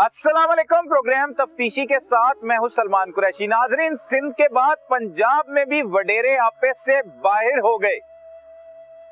अस्सलाम वालेकुम। प्रोग्राम तफ्तीशी के साथ मैं हूं सलमान कुरैशी। नाजरीन, सिंध के बाद पंजाब में भी वडेरे आपे से बाहर हो गए।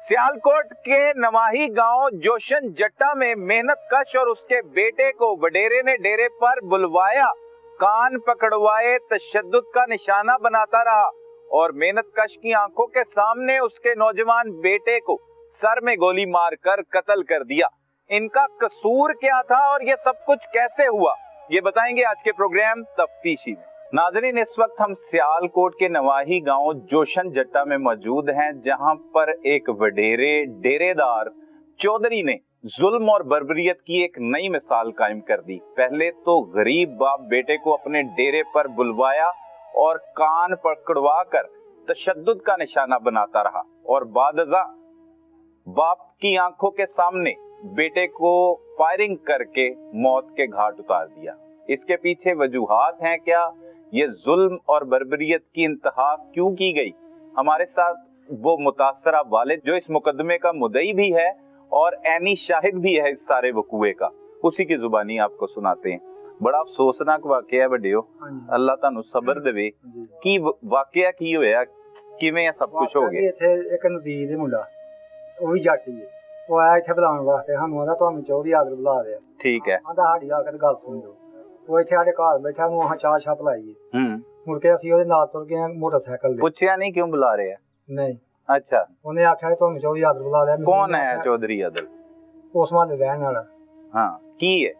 सियालकोट के नवाही गांव जोशन जट्टा में मेहनत कश और उसके बेटे को वडेरे ने डेरे पर बुलवाया, कान पकड़वाए, तशद्दुद का निशाना बनाता रहा और मेहनत कश की आंखों के सामने उसके नौजवान बेटे को सर में गोली मारकर कत्ल कर दिया। इनका कसूर क्या था और ये सब कुछ कैसे हुआ, ये बताएंगे आज के प्रोग्राम तफ्तीशी में। नाजरीन, इस वक्त हम सियालकोट के नवाही गांव जोशन जट्टा में मौजूद हैं, जहां पर एक वडेरे डेरेदार चौधरी ने जुल्म और बर्बरियत की एक नई मिसाल कायम कर दी। पहले तो गरीब बाप बेटे को अपने डेरे पर बुलवाया और कान पकड़वा कर तशद्दुद का निशाना बनाता रहा और बादजा बाप की आंखों के सामने बेटे को फायरिंग करके मौत के घाट उतार दिया। इसके पीछे वजूहात हैं क्या, ये जुल्म और बर्बरियत की इंतहा क्यों की गई? हमारे साथ वो मुतासरा वालिद जो इस मुकदमे का मुद्दई भी है और ऐनी शाहिद भी है इस सारे वकूए का, उसी की जुबानी आपको सुनाते हैं। बड़ा अफसोसनाक वाकया है वड्डियो, अल्लाह तानू सबर देवे। की वाकया की होया, किवें ये सब कुछ हो गया? इत्थे एक नज़ीर दा मुंडा, ਉਹ ਵੀ ਜੱਟ ਹੀ ਉਹ ਆਇਆ ਇੱਥੇ ਬੁਲਾਉਣ ਵਾਸਤੇ, ਸਾਨੂੰ ਆਂਦਾ ਤੁਹਾਨੂੰ ਚੌਧਰੀ ਆਦਰ ਬੁਲਾ ਰਿਹਾ। ਠੀਕ ਹੈ। ਆਂਦਾ ਸਾਡੀ ਆ ਕੇ ਗੱਲ ਸੁਣ ਲਓ। ਉਹ ਇੱਥੇ ਸਾਡੇ ਘਰ ਬੈਠਾ ਨੂੰ ਆਹ ਚਾਹ ਛਾਪ ਲਾਈਏ। ਮੁੜ ਕੇ ਅਸੀਂ ਉਹਦੇ ਨਾਲ ਤੁਰ ਗਏ ਮੋਟਰਸਾਈਕਲ ਤੇ। ਪੁੱਛਿਆ ਨਹੀਂ ਕਿਉਂ ਬੁਲਾ ਰਹੇ ਆ? ਨਹੀਂ। ਅੱਛਾ। ਉਹਨੇ ਆਖਿਆ ਤੁਹਾਨੂੰ ਚੌਧਰੀ ਆਦਰ ਬੁਲਾ ਰਿਹਾ। ਕੌਣ ਹੈ ਚੌਧਰੀ ਆਦਰ? ਉਸ ਮਹੱਲੇ ਰਹਿਣ ਵਾਲਾ। ਹਾਂ, ਕੀ ਹੈ?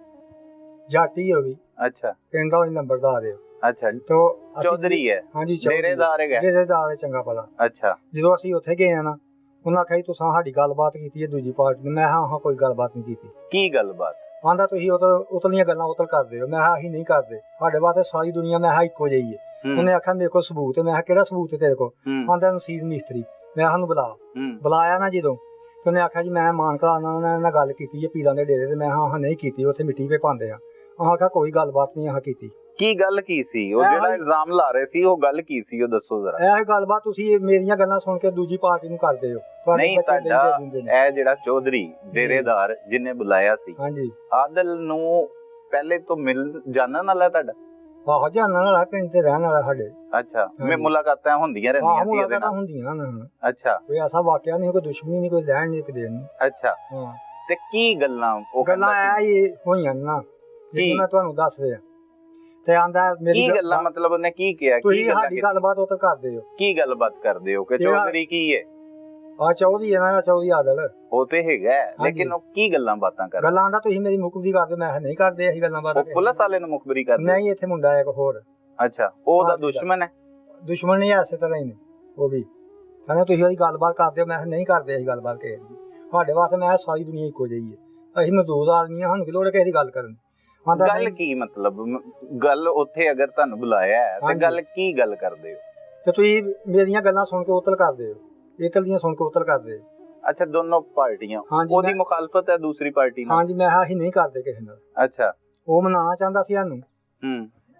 ਜੱਟ ਹੀ ਉਹ ਵੀ। ਅੱਛਾ। ਪਿੰਡ ਦਾ ਉਹ ਨੰਬਰਦਾਰ ਹੈ। ਅੱਛਾ। तो चौधरी है। हाँ जी, डेरेदार है। डेरेदार है, चंगा भला। अच्छा। ਜਦੋਂ ਅਸੀਂ ਉੱਥੇ ਗਏ ਆ ਨਾ, ਉਹਨਾਂ ਆਖਿਆ ਤੁਸੀਂ ਸਾਡੀ ਗੱਲਬਾਤ ਕੀਤੀ ਹੈ ਦੂਜੀ ਪਾਰਟੀ ਨੇ। ਮੈਂ ਹਾਂ ਕੋਈ ਗੱਲਬਾਤ ਨਹੀਂ ਕੀਤੀ। ਕੀ ਗੱਲਬਾਤ? ਆਂਦਾ ਤੁਸੀਂ ਉਤਲੀਆਂ ਗੱਲਾਂ ਉਤਲ ਕਰਦੇ ਹੋ। ਮੈਂ ਕਿਹਾ ਅਸੀਂ ਨਹੀਂ ਕਰਦੇ, ਸਾਡੇ ਵਾਸਤੇ ਸਾਰੀ ਦੁਨੀਆ ਮੈਂ ਇੱਕੋ ਜਿਹੀ ਹੈ। ਉਹਨੇ ਆਖਿਆ ਮੇਰੇ ਕੋਲ ਸਬੂਤ ਹੈ। ਮੈਂ ਕਿਹਾ ਕਿਹੜਾ ਸਬੂਤ ਹੈ ਤੇਰੇ ਕੋਲ? ਆਂਦਾ ਨਸੀਰ ਮਿਸਤਰੀ। ਮੈਂ ਸਾਨੂੰ ਬੁਲਾਇਆ ਨਾ ਜਦੋਂ, ਤੇ ਉਹਨੇ ਆਖਿਆ ਜੀ ਮੈਂ ਮਾਨਕਾ ਨਾਲ ਗੱਲ ਕੀਤੀ ਹੈ ਪੀਰਾਂ ਦੇ ਡੇਰੇ ਤੇ। ਮੈਂ ਹਾਂ ਨਹੀਂ ਕੀਤੀ, ਉੱਥੇ ਮਿੱਟੀ ਪੇ ਪਾਉਂਦੇ ਆ। ਆਖਿਆ ਕੋਈ ਗੱਲਬਾਤ ਨਹੀਂ ਕੀਤੀ। ਕੀ ਗੱਲ ਕੀ ਸੀ? ਉਹ ਜਿਹੜਾ ਇਲਜ਼ਾਮ ਲਾ ਰਹੇ ਸੀ ਉਹ ਗੱਲ ਕੀ ਸੀ, ਉਹ ਦੱਸੋ ਜ਼ਰਾ। ਇਹ ਗੱਲਬਾਤ ਤੁਸੀਂ ਮੇਰੀਆਂ ਗੱਲਾਂ ਸੁਣ ਕੇ ਦੂਜੀ ਪਾਰਟੀ ਨੂੰ ਕਰਦੇ ਹੋ। ਨਹੀਂ, ਤੁਹਾਡਾ ਇਹ ਜਿਹੜਾ ਚੌਧਰੀ ਡੇਰੇਦਾਰ ਜਿਹਨੇ ਬੁਲਾਇਆ ਸੀ, ਹਾਂਜੀ, ਆਦਲ ਨੂੰ ਪਹਿਲੇ ਤੋਂ ਮਿਲ ਜਾਣਨ ਵਾਲਾ ਤੁਹਾਡਾ? ਆਹੋ, ਜਾਣਨ ਵਾਲਾ, ਪਿੰਡ ਤੇ ਰਹਿਣ ਵਾਲਾ ਸਾਡੇ। ਅੱਛਾ। ਮੈਂ ਮੁਲਾਕਾਤਾਂ ਹੁੰਦੀਆਂ ਰਹਿੰਦੀਆਂ ਸੀ ਇਹਦੇ ਨਾਲ? ਹੁੰਦੀਆਂ ਨੇ। ਅੱਛਾ। ਕੋਈ ਐਸਾ ਵਾਕਿਆ ਨਹੀਂ, ਕੋਈ ਦੁਸ਼ਮਣੀ ਨਹੀਂ, ਕੋਈ ਲੈਣ ਨਹੀਂ, ਕਿਤੇ ਨਹੀਂ। ਅੱਛਾ। ਹਾਂ। ਤੇ ਕੀ ਗੱਲਾਂ? ਉਹ ਗੱਲਾਂ ਇਹ ਹੋਈਆਂ ਨਾ ਜਿਵੇਂ ਮੈਂ ਤੁਹਾਨੂੰ ਦੱਸ ਰਿਹਾ। ਤੇ ਆਂਦਾ ਮੇਰੀ ਕੀ ਗੱਲਾਂ, ਮਤਲਬ ਉਹਨੇ ਕੀ ਕਿਹਾ? ਤੁਸੀਂ ਸਾਡੀ ਗੱਲਬਾਤ ਉਧਰ ਕਰਦੇ ਹੋ। ਕੀ ਗੱਲਬਾਤ ਕਰਦੇ ਹੋ ਕਿ ਚੌਧਰੀ ਕੀ ਹੈ? ਆ ਚੌਧਰੀ ਹੈ ਨਾ, ਚੌਧਰੀ ਆਦਲ ਉਹ ਤੇ ਹੈਗਾ, ਲੇਕਿਨ ਉਹ ਕੀ ਗੱਲਾਂ ਬਾਤਾਂ ਕਰਦੇ? ਗੱਲਾਂ ਦਾ ਤੁਸੀਂ ਮੇਰੀ ਮੁਖਬਰੀ ਕਰਦੇ। ਮੈਂ ਨਹੀਂ ਕਰਦੇ ਅਸੀਂ ਗੱਲਾਂ ਬਾਤਾਂ। ਪੁਲਿਸ ਵਾਲੇ ਨੂੰ ਮੁਖਬਰੀ ਕਰਦੇ? ਨਹੀਂ, ਇੱਥੇ ਮੁੰਡਾ ਹੈ ਇੱਕ ਹੋਰ। ਅੱਛਾ। ਉਹਦਾ ਦੁਸ਼ਮਣ ਹੈ? ਦੁਸ਼ਮਣ ਨਹੀਂ, ਐਸੇ ਤਰ੍ਹਾਂ ਹੀ ਨੇ ਉਹ ਵੀ। ਕਹਿੰਦਾ ਤੁਸੀਂ ਉਹਦੀ ਗੱਲਬਾਤ ਕਰਦੇ ਹੋ। ਮੈਂ ਨਹੀਂ ਕਰਦੇ ਅਸੀਂ ਗੱਲਬਾਤ ਕਿਸੇ ਦੀ। ਸਾਡੇ ਵਾਸਤੇ ਮੈਂ ਸਾਰੀ ਦੁਨੀਆ ਇੱਕੋ ਜਿਹੀ ਹੈ। ਅਸੀਂ ਮਜ਼ਦੂਰ ਆਦਮੀ ਹਾਂ, ਸਾਨੂੰ ਕੀ ਲੋੜ ਹੈ ਕਿਸੇ ਦੀ ਗੱਲ ਕਰਨ ਦੀ? ਗੱਲ ਕੀ ਮਤਲਬ? ਗੱਲ ਉੱਥੇ ਅਗਰ ਤੁਹਾਨੂੰ ਬੁਲਾਇਆ ਹੈ ਤੇ ਗੱਲ ਕੀ ਗੱਲ ਕਰਦੇ ਹੋ? ਤੇ ਤੁਸੀਂ ਮੇਰੀਆਂ ਗੱਲਾਂ ਸੁਣ ਕੇ ਉਤਲ ਕਰਦੇ ਹੋ, ਇਤਲ ਦੀਆਂ ਸੁਣ ਕੇ ਉਤਲ ਕਰਦੇ ਹੋ। ਅੱਛਾ। ਦੋਨੋਂ ਪਾਰਟੀਆਂ? ਉਹਦੀ ਮੁਖਾਲਫਤ ਹੈ ਦੂਸਰੀ ਪਾਰਟੀ ਨਾਲ? ਹਾਂਜੀ। ਮੈਂ ਅਸੀਂ ਨਹੀਂ ਕਰਦੇ ਕਿਸੇ ਨਾਲ। ਅੱਛਾ। ਉਹ ਮਨਾਉਣਾ ਚਾਹੁੰਦਾ ਸੀ ਸਾਨੂੰ,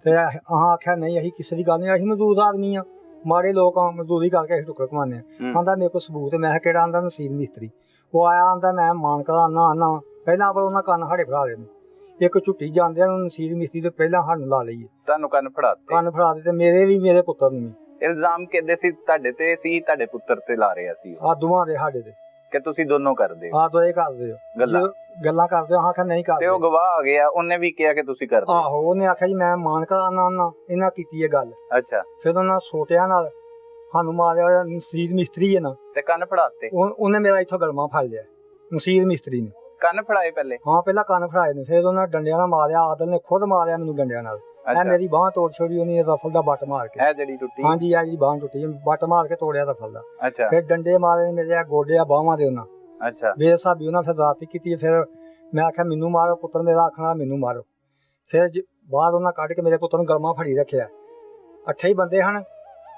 ਤੇ ਆਖਿਆ ਨਹੀਂ ਅਸੀਂ ਕਿਸੇ ਦੀ ਗੱਲ ਨਹੀਂ, ਅਸੀਂ ਮਜ਼ਦੂਰ ਆਦਮੀ ਆ, ਮਾੜੇ ਲੋਕ ਆ, ਮਜ਼ਦੂਰੀ ਕਰਕੇ ਅਸੀਂ ਟੁੱਕਰ ਕਮਾਉਂਦੇ ਆ। ਆਂਦਾ ਮੇਰੇ ਕੋਲ ਸਬੂਤ ਹੈ। ਮੈਂ ਕਿਹੜਾ? ਆਂਦਾ ਨਸੀਰ ਮਿਸਤਰੀ। ਉਹ ਆਇਆ, ਆਂਦਾ ਮੈਂ ਮਾਨਕਾ ਆਨਾ ਪਹਿਲਾਂ ਪਰ ਉਹਨਾਂ ਕੰਨ ਸਾਡੇ ਫੜਾ ਲਏ ਨੇ। ਇੱਕ ਝੁੱਟੀ ਜਾਂਦੇ ਆ ਨਸੀਰ ਮਿਸਤਰੀ ਤੋਂ ਪਹਿਲਾਂ ਸਾਨੂੰ ਲਾ ਲਈਏ। ਤੁਹਾਨੂੰ ਕੰਨ ਫੜਾ ਦੇ ਤੇ ਮੇਰੇ ਵੀ, ਮੇਰੇ ਪੁੱਤਰ ਨੂੰ ਵੀ। ਇਲਜ਼ਾਮ ਕਿਹਦੇ ਸੀ? ਤੁਹਾਡੇ ਤੇ ਸੀ, ਤੁਹਾਡੇ ਪੁੱਤਰ ਤੇ ਲਾ ਰਿਹਾ ਸੀ? ਆ ਦੋਵਾਂ ਦੇ, ਸਾਡੇ ਤੇ। ਕਿ ਤੁਸੀਂ ਦੋਨੋਂ ਕਰਦੇ ਹੋ? ਆ ਦੋਏ ਕਰਦੇ ਹੋ ਗੱਲਾਂ ਕਰਦੇ ਹੋ? ਹਾਂ, ਨਹੀਂ ਕਰਦੇ। ਤੇ ਉਹ ਗਵਾਹ ਆ ਗਿਆ, ਉਹਨੇ ਵੀ ਕਿਹਾ ਕਿ ਤੁਸੀਂ ਕਰਦੇ? ਆਹੋ, ਉਹਨੇ ਆਖਿਆ ਜੀ ਮੈਂ ਮਾਨਕਾ ਆਨਾ ਇਹਨਾਂ ਕੀਤੀ ਇਹ ਗੱਲ। ਅੱਛਾ। ਫਿਰ ਉਹਨਾਂ ਸੋਟਿਆਂ ਨਾਲ ਸਾਨੂੰ ਮਾਰਿਆ। ਨਸੀਰ ਮਿਸਤਰੀ ਹੈ ਨਾ, ਤੇ ਕੰਨ ਫੜਾਤੇ। ਉਹਨੇ ਮੇਰਾ ਇੱਥੋਂ ਗਲਮਾ ਫੜ ਲਿਆ, ਨਸੀਰ ਮਿਸਤਰੀ ਨੇ। ਕੰਨ ਫੜਾਏ ਪਹਿਲੇ? ਹਾਂ, ਪਹਿਲਾਂ ਕੰਨ ਫੜਾਏ ਨੇ, ਫਿਰ ਉਹਨਾਂ ਡੰਡਿਆਂ ਨਾਲ ਮਾਰਿਆ। ਆਦਲ ਨੇ ਖੁਦ ਮਾਰਿਆ ਮੈਨੂੰ ਡੰਡਿਆਂ ਨਾਲ। ਇਹ ਮੇਰੀ ਬਾਂਹ ਤੋੜ ਛੋੜੀ ਉਹਨੇ ਰਫਲ ਦਾ ਬੱਟ ਮਾਰ ਕੇ। ਇਹ ਜਿਹੜੀ ਟੁੱਟੀ? ਹਾਂਜੀ, ਇਹ ਜਿਹੜੀ ਬਾਂਹ ਟੁੱਟੀ ਬੱਟ ਮਾਰ ਕੇ ਤੋੜਿਆ ਰਫਲ ਦਾ। ਅੱਛਾ। ਫਿਰ ਡੰਡੇ ਮਾਰੇ ਮੇਰੇ ਗੋਡੇ ਬਾਹਾਂ ਦੇ ਉਹਨਾਂ। ਅੱਛਾ। ਮੇਰੇ ਹਿਸਾਬੀ ਉਹਨਾਂ ਫਿਰ ਰਾਤੀ ਕੀਤੀ। ਫਿਰ ਮੈਂ ਆਖਿਆ ਮੈਨੂੰ ਮਾਰੋ, ਪੁੱਤਰ ਮੇਰਾ ਆਖਣਾ ਮੈਨੂੰ ਮਾਰੋ। ਫਿਰ ਬਾਅਦ ਉਹਨਾਂ ਕੱਢ ਕੇ ਮੇਰੇ ਪੁੱਤਰ ਨੂੰ ਗਲਮਾ ਫੜੀ ਰੱਖਿਆ। 8 ਹੀ ਬੰਦੇ ਹਨ,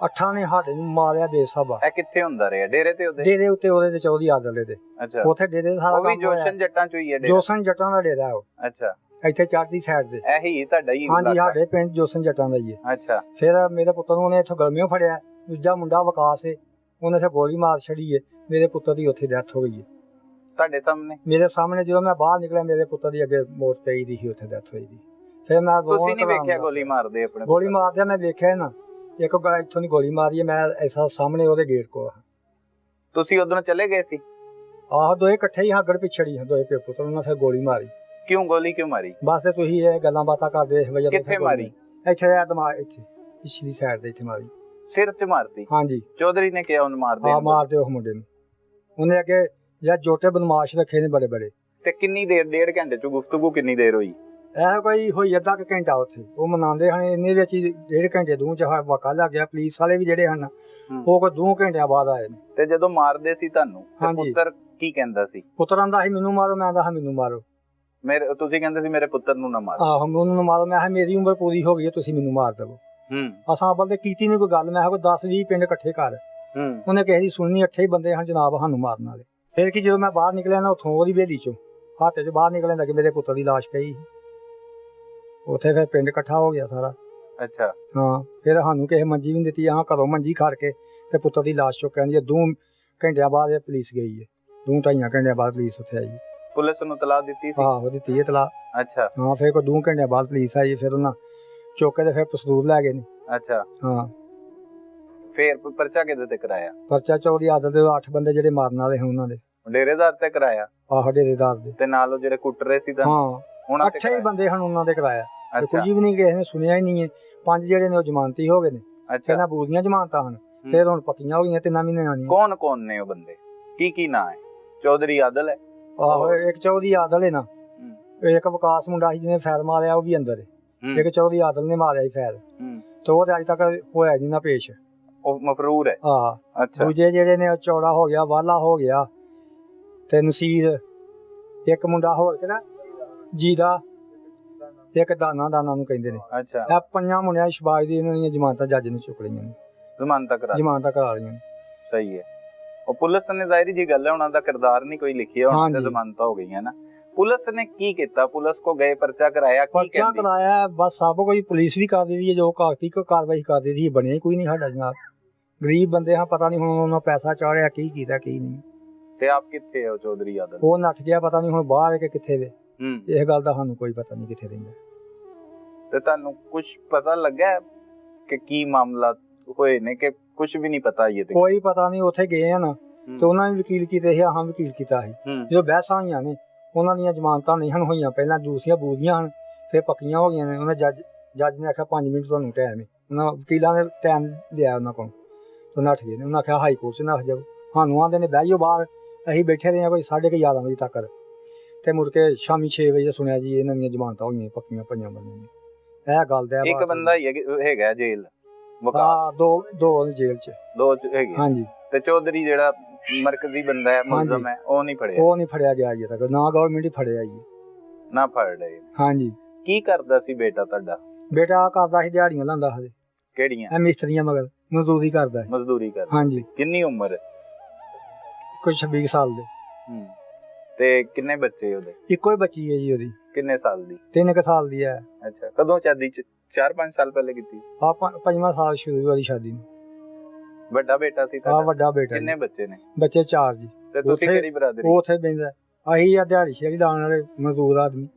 8 ਨੇ ਸਾਡੇ ਨੂੰ ਮਾਰਿਆ ਬੇਸਾਬਾ। ਇਹ ਕਿੱਥੇ ਹੁੰਦਾ ਰਿਹਾ? ਡੇਰੇ ਤੇ? ਉਹਦੇ ਡੇਰੇ ਉੱਤੇ, ਉਹਦੇ ਤੇ ਚੌਧਰੀ ਆਦਲ ਦੇ। ਅੱਛਾ। ਉੱਥੇ ਡੇਰੇ ਸਾਰਾ ਕੰਮ ਹੋਇਆ। ਜੋਸ਼ਨ ਜੱਟਾਂ ਚੋਂ ਹੀ ਹੈ? ਜੋਸ਼ਨ ਜੱਟਾਂ ਦਾ ਡੇਰਾ ਉਹ। ਅੱਛਾ। ਇੱਥੇ ਚੜ੍ਹਦੀ ਸਾਈਡ ਤੇ। ਇਹੀ ਤੁਹਾਡਾ ਹੀ? ਹਾਂਜੀ, ਸਾਡੇ ਪਿੰਡ ਜੋਸ਼ਨ ਜੱਟਾਂ ਦਾ ਹੀ ਹੈ। ਅੱਛਾ। ਫਿਰ ਮੇਰੇ ਪੁੱਤਰ ਨੂੰ ਉਹਨੇ ਇੱਥੋਂ ਗਲਮਿਓਂ ਫੜਿਆ। ਦੂਜਾ ਮੁੰਡਾ ਵਿਕਾਸ ਹੈ, ਉਹਨੇ ਫਿਰ ਗੋਲੀ ਮਾਰ ਛੜੀ ਹੈ। ਮੇਰੇ ਪੁੱਤਰ ਦੀ ਉੱਥੇ ਡੈਥ ਹੋ ਗਈ ਹੈ। ਤੁਹਾਡੇ ਸਾਹਮਣੇ? ਮੇਰੇ ਸਾਹਮਣੇ। ਜਦੋਂ ਮੈਂ ਬਾਹਰ ਨਿਕਲਿਆ ਮੇਰੇ ਪੁੱਤਰ ਦੀ ਅੱਗੇ ਮੌਤ ਪਈ ਦੀ ਸੀ, ਉੱਥੇ ਡੈਥ ਹੋਈ ਦੀ। ਫਿਰ ਮੈਂ ਤੁਸੀਂ ਨਹੀਂ ਵੇਖਿਆ ਗੋਲੀ ਮਾਰਦੇ ਆਪਣੇ? ਗੋਲੀ ਮਾਰਦਿਆ ਮੈਂ ਵੇਖਿਆ ਨਾ, ਇੱਕ ਇੱਥੋਂ ਦੀ ਗੋਲੀ ਮਾਰੀ, ਮੈਂ ਐਸਾ ਸਾਹਮਣੇ ਉਹਦੇ ਗੇਟ ਕੋਲ। ਤੁਸੀਂ ਉਧਰੋਂ ਚਲੇ ਗਏ ਸੀ? ਆਹ ਦੋਏ ਇਕੱਠੇ ਹੀ ਅੱਗੜ ਪਿਛੜੀ ਦੋਏ ਪਿਓ ਪੁੱਤਰ, ਉਹਨਾਂ ਫਿਰ ਗੋਲੀ ਮਾਰੀ। ਕਿਉਂ ਗੋਲੀ ਕਿਉਂ ਮਾਰੀ? ਬਸ ਤੇ ਤੁਸੀਂ ਇਹ ਗੱਲਾਂ ਬਾਤਾਂ ਕਰਦੇ ਇਸ ਵਜ੍ਹਾ। ਕਿੱਥੇ ਮਾਰੀ? ਇੱਥੇ ਆ ਦਿਮਾਗ, ਇੱਥੇ ਪਿਛਲੀ ਸਾਈਡ ਤੇ ਇੱਥੇ ਮਾਰੀ। ਸਿਰ 'ਚ ਮਾਰਤੀ? ਹਾਂਜੀ। ਚੌਧਰੀ ਨੇ ਕਿਹਾ ਉਹਨੂੰ ਮਾਰ ਦੇ? ਹਾਂ ਮਾਰ ਦਿਓ ਉਸ ਮੁੰਡੇ ਨੂੰ। ਉਹਨੇ ਅੱਗੇ ਜਾਂ ਜੋਟੇ ਬਦਮਾਸ਼ ਰੱਖੇ ਨੇ ਬੜੇ ਬੜੇ। ਤੇ ਕਿੰਨੀ ਦੇਰ, 1.5 ਘੰਟੇ 'ਚ ਗੁਫ਼ਤਗੂ ਕਿੰਨੀ ਦੇਰ ਹੋਈ? ਇਹ ਕੋਈ ਹੋਈ ਅੱਧਾ ਕੁ ਘੰਟਾ ਉੱਥੇ ਉਹ ਮਨਾਉਂਦੇ ਹਨ, ਇੰਨੇ ਵਿੱਚ ਹੀ 1.5 ਘੰਟੇ 2 ਚ ਵਾਕਾ ਲੱਗ ਗਿਆ। ਪੁਲਿਸ ਵਾਲੇ ਵੀ ਜਿਹੜੇ ਹਨ ਉਹ ਕੋਈ 2 ਘੰਟਿਆਂ ਬਾਅਦ ਆਏ ਨੇ। ਤੇ ਜਦੋਂ ਮਾਰਦੇ ਸੀ ਤੁਹਾਨੂੰ ਪੁੱਤਰ ਕੀ ਕਹਿੰਦਾ ਸੀ? ਪੁੱਤਰ ਆਂਦਾ ਸੀ ਮੈਨੂੰ ਮਾਰੋ, ਮੈਂ ਆਂਦਾ ਮੈਨੂੰ ਮਾਰੋ। ਤੁਸੀਂ ਕਹਿੰਦੇ ਸੀ ਮੇਰੇ ਪੁੱਤਰ ਨੂੰ ਨਾ ਮਾਰੋ। ਆਹੋ ਉਹਨੂੰ ਮਾਰੋ, ਮੈਂ ਕਿਹਾ ਮੇਰੀ ਉਮਰ ਪੂਰੀ ਹੋ ਗਈ ਹੈ, ਤੁਸੀਂ ਮੈਨੂੰ ਮਾਰ ਦੇਵੋ। ਅਸਾਂ ਬਲ ਤੇ ਕੀਤੀ ਨੀ ਕੋਈ ਗੱਲ, ਮੈਂ ਕਿਹਾ ਕੋਈ 10-20 ਪਿੰਡ ਇਕੱਠੇ ਕਰ। ਉਹਨੇ ਕਿਸੇ ਦੀ ਸੁਣਨੀ, 8 ਹੀ ਬੰਦੇ ਹਨ ਜਨਾਬ ਸਾਨੂੰ ਮਾਰਨ ਵਾਲੇ। ਫਿਰ ਕੀ ਜਦੋਂ ਮੈਂ ਬਾਹਰ ਨਿਕਲਿਆ ਨਾ ਉੱਥੋਂ ਉਹਦੀ ਹਵੇਲੀ ਚੋਂ ਹੱਥ 'ਚ ਬਾਹਰ ਨਿਕਲਣ ਲੱਗੇ, ਮੇਰੇ ਪੁੱਤਰ ਦੀ ਲਾਸ਼ ਪਈ। ਉੱਥੇ ਫਿਰ ਪਿੰਡ ਇਕੱਠਾ ਹੋ ਗਿਆ ਸਾਰਾ। ਅੱਛਾ। ਹਾਂ ਫਿਰ ਸਾਨੂੰ ਕਿਸੇ ਮੰਜੀ ਵੀ ਨੀ ਦਿੱਤੀ, ਹਾਂ ਘਰੋਂ ਮੰਜੀ ਖੜ ਕੇ ਤੇ ਪੁੱਤਰ ਦੀ ਲਾਸ਼ ਚੁੱਕ ਆਂਦੀ ਹੈ। 2 ਘੰਟਿਆਂ ਬਾਅਦ ਇਹ ਪੁਲਿਸ ਗਈ ਹੈ, 2-2.5 ਘੰਟਿਆਂ ਬਾਅਦ ਪੁਲਿਸ ਉੱਥੇ ਆਈ। ਪੁਲਿਸ ਨੂੰ ਤਲਾਹ ਦਿੱਤੀ ਸੀ? ਆਹੋ ਦਿੱਤੀ ਹੈ ਤਲਾਹ। ਅੱਛਾ। ਹਾਂ ਫਿਰ ਕੋਈ 2 ਘੰਟਿਆਂ ਬਾਅਦ ਪੁਲਿਸ ਆਈ, ਫਿਰ ਉਹਨਾਂ ਚੁੱਕ ਕੇ ਤੇ ਫਿਰ ਪਸਦੂਰ ਲੈ ਗਏ ਨੇ। ਅੱਛਾ। ਹਾਂ ਫਿਰ ਪਰਚਾ ਕਿਹਦੇ ਤੇ ਕਰਾਇਆ? ਪਰਚਾ ਚੌਧਰੀ ਆਦਲ ਦੇ 8 ਬੰਦੇ ਜਿਹੜੇ ਮਾਰਨ ਵਾਲੇ ਹਨ ਉਹਨਾਂ ਦੇ ਡੇਰੇਦਾਰ ਤੇ ਕਰਾਇਆ? ਆਹੋ ਡੇਰੇਦਾਰ ਦੇ। ਤੇ ਨਾਲ ਉਹ ਜਿਹੜੇ ਕੁੱਟ ਰਹੇ ਸੀ ਤਾਂ? ਹਾਂ 8 ਹੀ ਬੰਦੇ ਹਨ ਉਹਨਾਂ ਦੇ ਕਰਾਇਆ। ਕੁਝ ਵੀ ਨਹੀਂ ਕਿਸੇ ਨੇ ਸੁਣਿਆ ਹੀ ਨਹੀਂ ਹੈ। 5 ਜਿਹੜੇ ਨੇ ਉਹ ਜ਼ਮਾਨਤੀ ਹੋ ਗਏ ਨੇ। ਪਹਿਲਾਂ ਬੂਰੀਆਂ ਜ਼ਮਾਨਤਾਂ ਹਨ, ਫਿਰ ਹੁਣ ਪੱਕੀਆਂ ਹੋ ਗਈਆਂ 3 ਮਹੀਨੇ ਆਣੀਆਂ। ਕੌਣ ਕੌਣ ਨੇ ਉਹ ਬੰਦੇ? ਕੀ ਨਾਂ ਹੈ? ਚੌਧਰੀ ਆਦਲ ਹੈ? ਆਹੋ ਇੱਕ ਚੌਧਰੀ ਆਦਲ ਹੈ ਨਾ, ਇੱਕ ਵਿਕਾਸ ਮੁੰਡਾ ਸੀ ਜਿਹਨੇ ਫੈਰ ਮਾਰਿਆ ਉਹ ਵੀ ਅੰਦਰ ਹੈ। ਇੱਕ ਚੌਧਰੀ ਆਦਲ ਨੇ ਮਾਰਿਆ ਸੀ ਫੈਰ, ਤੇ ਉਹ ਅੱਜ ਤੱਕ ਹੋਇਆ ਨਹੀਂ ਨਾ ਪੇਸ਼, ਉਹ ਮਫਰੂਰ ਹੈ। ਆਹ ਦੂਜੇ ਜਿਹੜੇ ਨੇ ਚੌੜਾ ਹੋ ਗਿਆ, ਵਾਲਾ ਹੋ ਗਿਆ, ਤੇ ਨਸੀਰ, ਇੱਕ ਮੁੰਡਾ ਹੋਰ ਕਿਹੜਾ ਜੀਦਾ, ਇੱਕ ਦਾਨਾ ਨੂੰ ਕਹਿੰਦੇ ਨੇ। ਅੱਛਾ। ਇਹ 5 ਮੁੰਡਿਆਂ ਦੀ ਸ਼ਬਾਜ ਦੀ ਇਹਨਾਂ ਦੀਆਂ ਜ਼ਮਾਨਤਾਂ ਜੱਜ ਨੇ ਚੁੱਕ ਲਈਆਂ ਨੇ। ਜ਼ਮਾਨਤਾਂ ਕਰਾ ਲਈਆਂ ਨੇ। ਸਹੀ ਹੈ। ਉਹ ਪੁਲਿਸ ਨੇ ਜ਼ਾਹਿਰ ਜੀ ਗੱਲ ਹੈ ਉਹਨਾਂ ਦਾ ਕਿਰਦਾਰ ਨਹੀਂ ਕੋਈ ਲਿਖਿਆ, ਉਹਨਾਂ ਦੀ ਜ਼ਮਾਨਤਾਂ ਹੋ ਗਈਆਂ ਨਾ। ਪੁਲਿਸ ਨੇ ਕੀ ਕੀਤਾ? ਪੁਲਿਸ ਕੋ ਗਏ, ਪਰਚਾ ਕਰਾਇਆ? ਪਰਚਾ ਕਰਾਇਆ ਬਸ ਸਭ ਕੁਝ ਪੁਲਿਸ ਵੀ ਕਰ ਦਿੰਦੀ ਹੈ, ਜੋ ਕਾਗਜ਼ੀ ਕਾਰਵਾਈ ਕਰ ਦਿੰਦੀ ਹੈ। ਬਣਿਆ ਹੀ ਕੋਈ ਨਹੀਂ ਸਾਡਾ ਜਨਾਬ, ਗਰੀਬ ਬੰਦੇ ਹਾਂ, ਪਤਾ ਨਹੀਂ ਹੁਣ ਉਹਨਾਂ ਪੈਸਾ ਚਾੜਿਆ ਕੀ ਕੀਤਾ ਕੀ ਨਹੀਂ। ਤੇ ਆਪ ਕਿੱਥੇ ਹੋ ਚੌਧਰੀ ਆਦਲ? ਉਹ ਨੱਠ ਗਿਆ, ਪਤਾ ਨਹੀਂ ਹੁਣ ਬਾਹਰ ਕੇ ਕਿੱਥੇ ਵੇ। ਇਸ ਗੱਲ ਦਾ ਸਾਨੂੰ ਕੋਈ ਪਤਾ ਨਹੀਂ ਕਿੱਥੇ ਰਹਿੰਦਾ। ਤੇ ਤੁਹਾਨੂੰ ਕੁਝ ਪਤਾ ਲੱਗਾ ਕਿ ਕੀ ਮਾਮਲਾ ਹੋਏ ਨੇ ਕਿ ਕੁਝ ਵੀ ਨਹੀਂ ਪਤਾ? ਇਹ ਕੋਈ ਪਤਾ ਨਹੀਂ। ਉੱਥੇ ਗਏ ਆ ਨਾ ਤੇ ਉਹਨਾਂ ਨੇ ਵਕੀਲ ਕੀਤੇ ਸੀ, ਹਾਂ ਵਕੀਲ ਕੀਤਾ ਸੀ। ਜਦੋਂ ਬਹਿਸਾਂ ਹੋਈਆਂ ਨੇ ਉਹਨਾਂ ਦੀਆਂ ਜ਼ਮਾਨਤਾਂ ਨਹੀਂ ਹਨ ਹੋਈਆਂ, ਪਹਿਲਾਂ ਦੂਸਰੀਆਂ ਬੂਰੀਆਂ ਹਨ, ਫਿਰ ਪੱਕੀਆਂ ਹੋ ਗਈਆਂ ਨੇ। ਉਹਨਾਂ ਜੱਜ ਨੇ ਆਖਿਆ 5 ਮਿੰਟ ਤੁਹਾਨੂੰ ਟਾਈਮ ਹੈ। ਉਹਨਾਂ ਵਕੀਲਾਂ ਨੇ ਟਾਈਮ ਲਿਆ ਉਹਨਾਂ ਕੋਲ, ਤੇ ਨੱਠ ਗਏ ਨੇ। ਉਹਨਾਂ ਆਖਿਆ ਹਾਈ ਕੋਰਟ 'ਚ ਨੱਠ ਜਾਓ। ਸਾਨੂੰ ਆਂਦੇ ਨੇ ਬਹਿ ਜਾਓ ਬਾਹਰ। ਅਸੀਂ ਬੈਠੇ ਰਹੇ ਹਾਂ ਕੋਈ 11:30 ਵਜੇ ਤੱਕ, ਤੇ ਮੁੜ ਕੇ ਸ਼ਾਮੀ 6 ਵਜੇ ਸੁਣਿਆ ਜੀ ਇਹਨਾਂ ਦੀਆਂ ਜ਼ਮਾਨਤਾਂ ਹੋਈਆਂ, ਪੱਕੀਆਂ ਪਈਆਂ ਬੰਦੇ ਨੇ। ਇਹ ਗੱਲ ਦਾ ਇੱਕ ਬੰਦਾ ਹੀ ਹੈਗਾ ਜੇਲ੍ਹ? ਹਾਂ ਦੋ ਜੇਲ੍ਹ 'ਚ, 2 ਹੈਗੇ। ਹਾਂਜੀ। ਤੇ ਚੌਧਰੀ ਜਿਹੜਾ ਮਰਕਜ਼ੀ ਬੰਦਾ ਹੈ, ਮੁਲਜ਼ਮ ਹੈ, ਉਹ ਨਹੀਂ ਫੜਿਆ ਗਿਆ ਅਜੇ ਤੱਕ ਨਾ। ਗਵਰਨਮੈਂਟ ਹੀ ਫੜਿਆ ਜੀ, ਨਾ ਫੜ ਰਹੇ। ਹਾਂਜੀ। ਕੀ ਕਰਦਾ ਸੀ ਬੇਟਾ ਤੁਹਾਡਾ? ਬੇਟਾ ਕਰਦਾ ਸੀ ਦਿਹਾੜੀਆਂ ਲਾਂਦਾ ਹਜੇ। ਕਿਹੜੀਆਂ? ਇਹ ਮਿਸਤਰੀਆਂ ਮਗਰ ਮਜ਼ਦੂਰੀ ਕਰਦਾ ਹੈ। ਮਜ਼ਦੂਰੀ ਕਰਦਾ? ਹਾਂਜੀ। ਕਿੰਨੀ ਉਮਰ ਹੈ? ਕੋਈ 26 ਸਾਲ ਦੇ। ਤੇ ਕਿੰਨੇ ਬੱਚੇ ਉਹਦੇ? ਇੱਕੋ ਹੀ ਬੱਚੀ ਹੈ ਜੀ ਉਹਦੀ। ਕਿੰਨੇ ਸਾਲ ਦੀ? 3 ਸਾਲ ਦੀ ਹੈ। ਅੱਛਾ। ਕਦੋਂ ਸ਼ਾਦੀ? 4-5 ਸਾਲ ਪਹਿਲੇ ਕੀਤੀ? ਹਾਂ 5ਵਾਂ ਸਾਲ ਸ਼ੁਰੂ ਹੋਈ ਸ਼ਾਦੀ ਨੂੰ। ਵੱਡਾ ਬੇਟਾ ਸੀ ਤੁਹਾਡਾ? ਹਾਂ ਵੱਡਾ ਬੇਟਾ। ਕਿੰਨੇ ਬੱਚੇ ਨੇ? ਬੱਚੇ 4 ਜੀ। ਤੇ ਤੁਸੀਂ ਕਿਹੜੀ ਬਰਾਦਰੀ? ਉਹ ਉੱਥੇ ਬੈਂਦਾ। ਅਸੀਂ ਆ ਦਿਹਾੜੀ ਸ਼ੇਰੀ ਲਾਉਣ ਵਾਲੇ ਮਜ਼ਦੂਰ ਆਦਮੀ।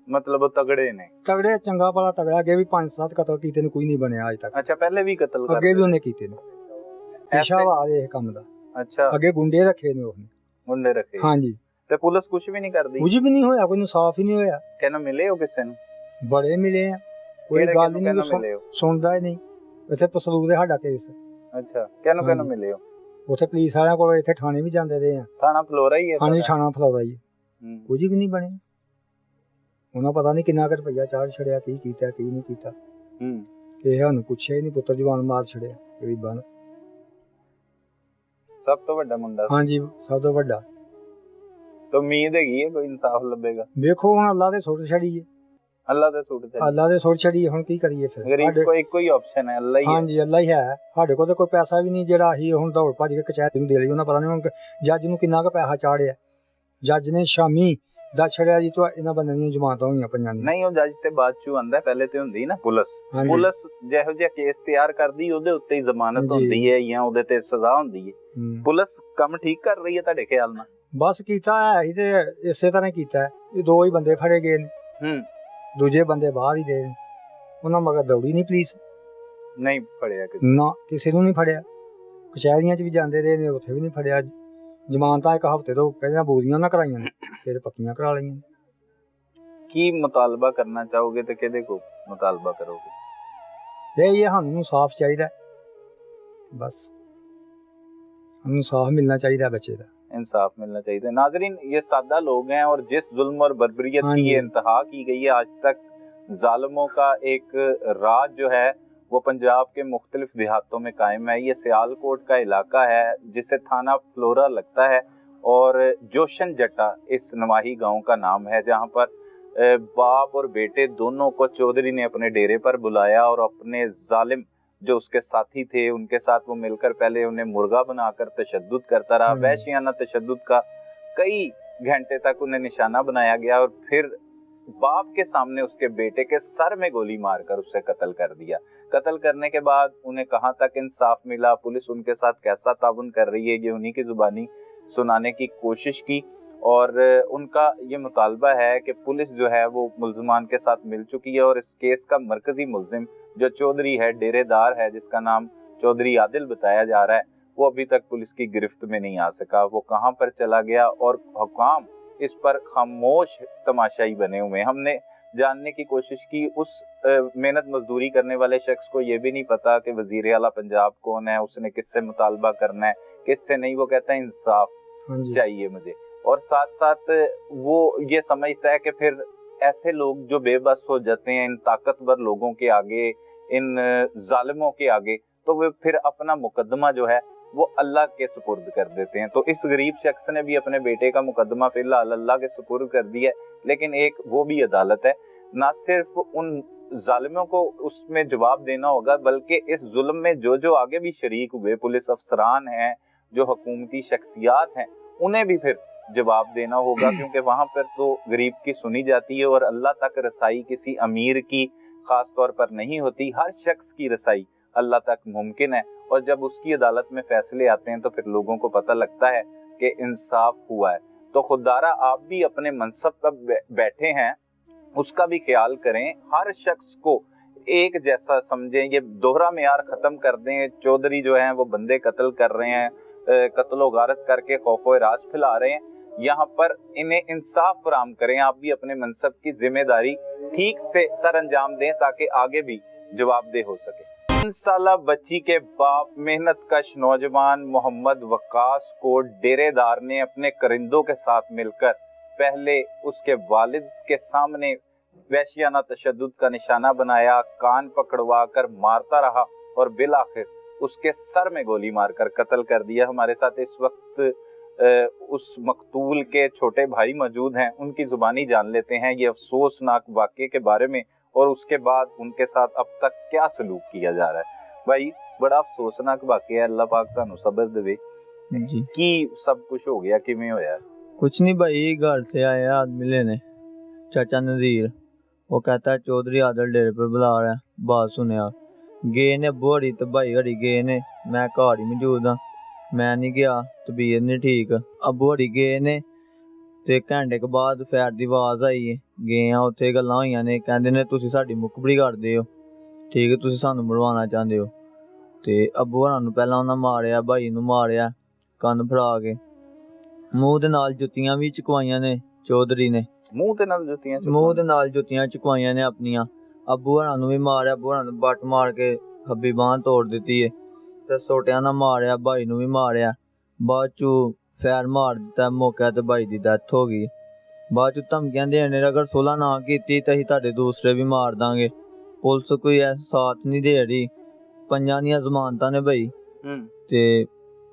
ਮਤਲਬ ਉਹ ਤਗੜੇ ਨੇ? ਤਗੜੇ, ਚੰਗਾ ਭਲਾ ਤਗੜਾ। ਅੱਗੇ ਵੀ 5-7 ਕਤਲ ਕੀਤੇ ਨੇ, ਕੋਈ ਨਹੀਂ ਬਣਿਆ ਅੱਜ ਤੱਕ। ਅੱਛਾ। ਪਹਿਲੇ ਵੀ ਕਤਲ ਕਰਦੇ? ਅੱਗੇ ਵੀ ਉਹਨੇ ਕੀਤੇ ਨੇ। ਪੇਸ਼ਾਵਾ ਇਹ ਕੰਮ ਦਾ। ਅੱਛਾ। ਅੱਗੇ ਗੁੰਡੇ ਰੱਖੇ ਨੇ ਉਹਨੇ। ਗੁੰਡੇ ਰੱਖੇ? ਹਾਂਜੀ। ਤੇ ਪੁਲਿਸ ਕੁਝ ਵੀ ਨਹੀਂ ਕਰਦੀ? ਕੁਝ ਵੀ ਨਹੀਂ ਹੋਇਆ, ਕੋਈ ਇਨਸਾਫ ਹੀ ਨਹੀਂ ਹੋਇਆ। ਕਿਹਨੂੰ ਮਿਲੇ ਹੋ? ਕਿਸੇ ਨੂੰ? ਬੜੇ ਮਿਲੇ ਆ, ਕੋਈ ਗੱਲ ਹੀ ਨਹੀਂ ਸੁਣਦਾ ਹੀ ਨਹੀਂ। ਇੱਥੇ ਪਸਲੂਕ ਦੇ ਸਾਡਾ ਕੇਸ। ਅੱਛਾ। ਕਿਹਨੂੰ ਮਿਲੇ ਹੋ? ਉੱਥੇ ਪੁਲਿਸ ਵਾਲਿਆਂ ਕੋਲ, ਇੱਥੇ ਥਾਣੇ ਵੀ ਜਾਂਦੇ ਰਹੇ ਆ। ਥਾਣਾ ਫਲੋਰਾ ਹੀ ਹੈ? ਹਾਂਜੀ ਥਾਣਾ ਫਲੋਰਾ ਹੀ। ਕੁਝ ਵੀ ਨਹੀਂ ਬਣਿਆ। ਉਹਨਾਂ ਪਤਾ ਨਹੀਂ ਕਿੰਨਾ ਕੁ ਰੁਪਈਆ ਚਾੜ ਛੜਿਆ, ਕੀ ਕੀਤਾ ਕੀ ਨਹੀਂ ਕੀਤਾ। ਕਿਸੇ ਸਾਨੂੰ ਪੁੱਛਿਆ ਹੀ ਨਹੀਂ। ਪੁੱਤਰ ਜਵਾਨ ਮਾਰ ਛੜਿਆ ਗਰੀਬਾਂ ਨੂੰ। ਸਭ ਤੋਂ ਵੱਡਾ ਮੁੰਡਾ? ਹਾਂਜੀ ਸਭ ਤੋਂ ਵੱਡਾ। ਤਾਂ ਉਮੀਦ ਹੈਗੀ ਹੈ ਕੋਈ ਇਨਸਾਫ ਲੱਭੇਗਾ? ਵੇਖੋ ਹੁਣ ਅੱਲਾ ਦੇ ਸੁੱਟ ਛੜੀ ਹੈ। ਅੱਲਾ ਦੇ ਸੁੱਟ ਛੜੀ? ਅੱਲਾ ਦੇ ਸੁੱਟ ਛੜੀ। ਹੁਣ ਕੀ ਕਰੀਏ ਫਿਰ? ਗਰੀਬ ਕੋਈ ਇੱਕੋ ਹੀ ਆਪਸ਼ਨ ਹੈ, ਅੱਲਾ ਹੀ। ਹਾਂਜੀ ਅੱਲਾ ਹੀ ਹੈ। ਸਾਡੇ ਕੋਲ ਤਾਂ ਕੋਈ ਪੈਸਾ ਵੀ ਨਹੀਂ ਜਿਹੜਾ ਅਸੀਂ ਹੁਣ ਦੌੜ ਭੱਜ ਕੇ ਕਚਹਿਰੀ ਨੂੰ ਦੇ ਲਈ। ਉਹਨਾਂ ਪਤਾ ਨਹੀਂ ਹੁਣ ਜੱਜ ਨੂੰ ਕਿੰਨਾ ਕੁ ਪੈਸਾ ਚਾੜਿਆ। ਜੱਜ ਨੇ ਸ਼ਾਮੀ ਦੱਸ ਛੜਿਆ ਜੀ ਤੋਂ ਇਹਨਾਂ ਬੰਦਿਆਂ ਦੀਆਂ ਜ਼ਮਾਨਤਾਂ ਹੋਈਆਂ ਪਈਆਂ ਨੇ। ਨਹੀਂ ਉਹ ਜੱਜ ਤੇ ਬਾਅਦ ਚ ਆਂਦਾ, ਪਹਿਲੇ ਤੇ ਹੁੰਦੀ ਨਾ ਪੁਲਿਸ। ਪੁਲਿਸ ਜਿਹੋ ਜਿਹਾ ਕੇਸ ਤਿਆਰ ਕਰਦੀ ਉਹਦੇ ਉੱਤੇ ਹੀ ਜ਼ਮਾਨਤ ਹੁੰਦੀ ਹੈ ਜਾਂ ਉਹਦੇ ਤੇ ਸਜ਼ਾ ਹੁੰਦੀ ਹੈ। ਪੁਲਿਸ ਕੰਮ ਠੀਕ ਕਰ ਰਹੀ ਹੈ ਤੁਹਾਡੇ ਖਿਆਲ ਨਾਲ? ਬਸ ਕੀਤਾ ਹੈ ਹੀ ਤੇ ਇਸੇ ਤਰ੍ਹਾਂ ਕੀਤਾ ਹੈ। 2 ਹੀ ਬੰਦੇ ਫੜੇ ਗਏ ਨੇ। ਦੂਜੇ ਬੰਦੇ ਬਾਹਰ ਹੀ ਦੇ ਨੇ, ਉਹਨਾਂ ਮਗਰ ਦੌੜੀ ਨਹੀਂ ਪੁਲਿਸ, ਨਹੀਂ ਫੜਿਆ ਨਾ ਕਿਸੇ ਨੂੰ ਨਹੀਂ ਫੜਿਆ। ਕਚਹਿਰੀਆਂ 'ਚ ਵੀ ਜਾਂਦੇ ਰਹੇ ਨੇ, ਉੱਥੇ ਵੀ ਨਹੀਂ ਫੜਿਆ। ਜ਼ਮਾਨਤਾਂ ਇੱਕ ਹਫ਼ਤੇ ਤੋਂ ਪਹਿਲਾਂ ਬੋਲੀਆਂ ਨਾ ਕਰਾਈਆਂ ਨੇ, ਫਿਰ ਪੱਕੀਆਂ ਕਰਾ ਲਈਆਂ। ਕੀ ਮੁਤਾਲਬਾ ਕਰਨਾ ਚਾਹੋਗੇ ਤੇ ਕਿਹਦੇ ਕੋ ਮੁਤਾਲਬਾ ਕਰੋਗੇ? ਇਹ ਸਾਨੂੰ ਸਾਫ਼ ਚਾਹੀਦਾ, बस इंसाफ मिलना चाहिए बच्चे का, इंसाफ मिलना चाहिए। नाजरीन, ये सादा लोग हैं और जिस जुल्म और बर्बरियत की ये इंतहा की गई है आज तक, जालिमों का एक राज जो है वो पंजाब के मुख्तलिफ देहातों में कायम है। ये सियालकोट का इलाका है जिसे थाना फ्लोरा लगता है और जोशन जट्टा इस नवाही गांव का नाम है, जहां पर बाप और बेटे दोनों को चौधरी ने अपने डेरे पर बुलाया और अपने जालिम जो उसके साथी थे उनके साथ वो मिलकर पहले उन्हें मुर्गा बनाकर तशद्दुद करता रहा। वहशियाना तशद्दुद का कई घंटे तक उन्हें निशाना बनाया गया और फिर बाप के सामने उसके बेटे के सर में गोली मारकर उसे कत्ल कर दिया। कत्ल करने के बाद उन्हें कहाँ तक इंसाफ मिला, पुलिस उनके साथ कैसा ताउन कर रही है, ये उन्हीं की जुबानी सुनाने की कोशिश की और उनका ये मुतालबा है कि पुलिस जो है वो मुल्ज़िमान के साथ मिल चुकी है और इस केस का मरकजी मुल्ज़िम जो चौधरी है, डेरेदार है, जिसका नाम चौधरी आदिल बताया जा रहा है, वो अभी तक पुलिस की गिरफ्त में नहीं आ सका। वो कहाँ पर चला गया और हुकाम इस पर खामोश तमाशाई बने हुए। हमने जानने की कोशिश की, उस मेहनत मजदूरी करने वाले शख्स को ये भी नहीं पता कि वजीर आला पंजाब कौन है, उसने किससे मुतालबा करना है, किससे नहीं। वो कहता है इंसाफ चाहिए मुझे, और साथ साथ वो ये समझता है कि फिर ऐसे लोग जो बेबस हो जाते हैं इन ताकतवर लोगों के आगे, इन जालिमों के आगे, तो वे फिर अपना मुकदमा जो है वो अल्लाह के सुपुर्द कर देते हैं। तो इस गरीब शख्स ने भी अपने बेटे का मुकदमा फिलहाल अल्लाह के सुपुर्द कर दिया है, लेकिन एक वो भी अदालत है, ना सिर्फ उन जालिमों को उसमें जवाब देना होगा, बल्कि इस जुल्म में जो जो आगे भी शरीक हुए, पुलिस अफसरान हैं, जो हुकूमती शख्सियात हैं, उन्हें भी फिर जवाब देना होगा, क्योंकि वहां पर तो गरीब की सुनी जाती है और अल्लाह तक रसाई किसी अमीर की खास तौर पर नहीं होती। हर शख्स की रसाई अल्लाह तक मुमकिन है और जब उसकी अदालत में फैसले आते हैं तो फिर लोगों को पता लगता है कि इंसाफ हुआ है। तो खुदारा आप भी अपने मनसब पर बैठे हैं, उसका भी ख्याल करें, हर शख्स को एक जैसा समझें, ये दोहरा मेयार खत्म कर दें। चौधरी जो हैं वो बंदे कत्ल कर रहे हैं, कत्लो गारत करके खौफो राज फैला रहे हैं, यहाँ पर इन्हें इंसाफ फराम करें। आप भी अपने मनसब की जिम्मेदारी ठीक से सर अंजाम दें ताकि आगे भी जवाबदेह हो सके। 3 साला बच्ची के बाप मेहनत कश नौजवान मोहम्मद वकास को डेरेदार ने अपने करिंदों के साथ मिलकर पहले उसके वालिद के सामने वहशियाना तशद्दुद का निशाना बनाया, कान पकड़वा कर मारता रहा और बिल आखिर उसके सर में गोली मारकर कत्ल कर दिया। हमारे साथ इस वक्त उस मकतूल के छोटे भाई मौजूद हैं, उनकी जुबानी जान लेते हैं ये अफसोसनाक वाक़े के बारे में और उसके बाद उनके साथ अब तक क्या सलूक किया जा रहा है। भाई, बड़ा अफसोसनाक वाक़ा है, अल्लाह पाक तुहानू सबर देवे जी। की सब कुछ हो गया, किवें होया? कुछ नहीं भाई, घर से आए आदमी लेने, चाचा नज़ीर, वो कहता है चौधरी आदिल डेरे पर बुला रहा है। बात सुनिया, गए ने बड़ी तो भाई घड़ी गए ने, मैं घर ही मौजूद हाँ, मैं नहीं गया, तबीयत नहीं ठीक। अबू हड़ी गए ने ते घंटे के बाद फैर दी आवाज आई है, गए हाँ उत्थे गल्लां होईयां ने, कहंदे ने तुसीं साडी मुखबरी करदे हो, ठीक है, तुसीं सानू मरवाना चाहंदे हो। ते अबू हरां नूं पहलां उन्हां मारिया, भाई नूं मारिया कंन फड़ा के, मूंह दे नाल जुत्तियां भी चुकवाइयां ने चौधरी ने, मूंह दे नाल जुत्तियां चुकवाइयां ने अपनियां। अबू हरां नूं भी मारिया, अबू हरां नूं बट मार के खब्बी बांह तोड़ दित्ती है ते सोटियां नाल मारिया, भाई नूं भी मारिया। बाद चू फैर मार दिता मौके ते भाई दी डेथ हो गई। बाद चू धमकियां देने, अगर सुलह ना कीती ते असीं तुहाडे दूसरे भी मार दांगे। पुलिस कोई ऐसा साथ नहीं दे रही, 5 दियां जमानतां ने भाई, ते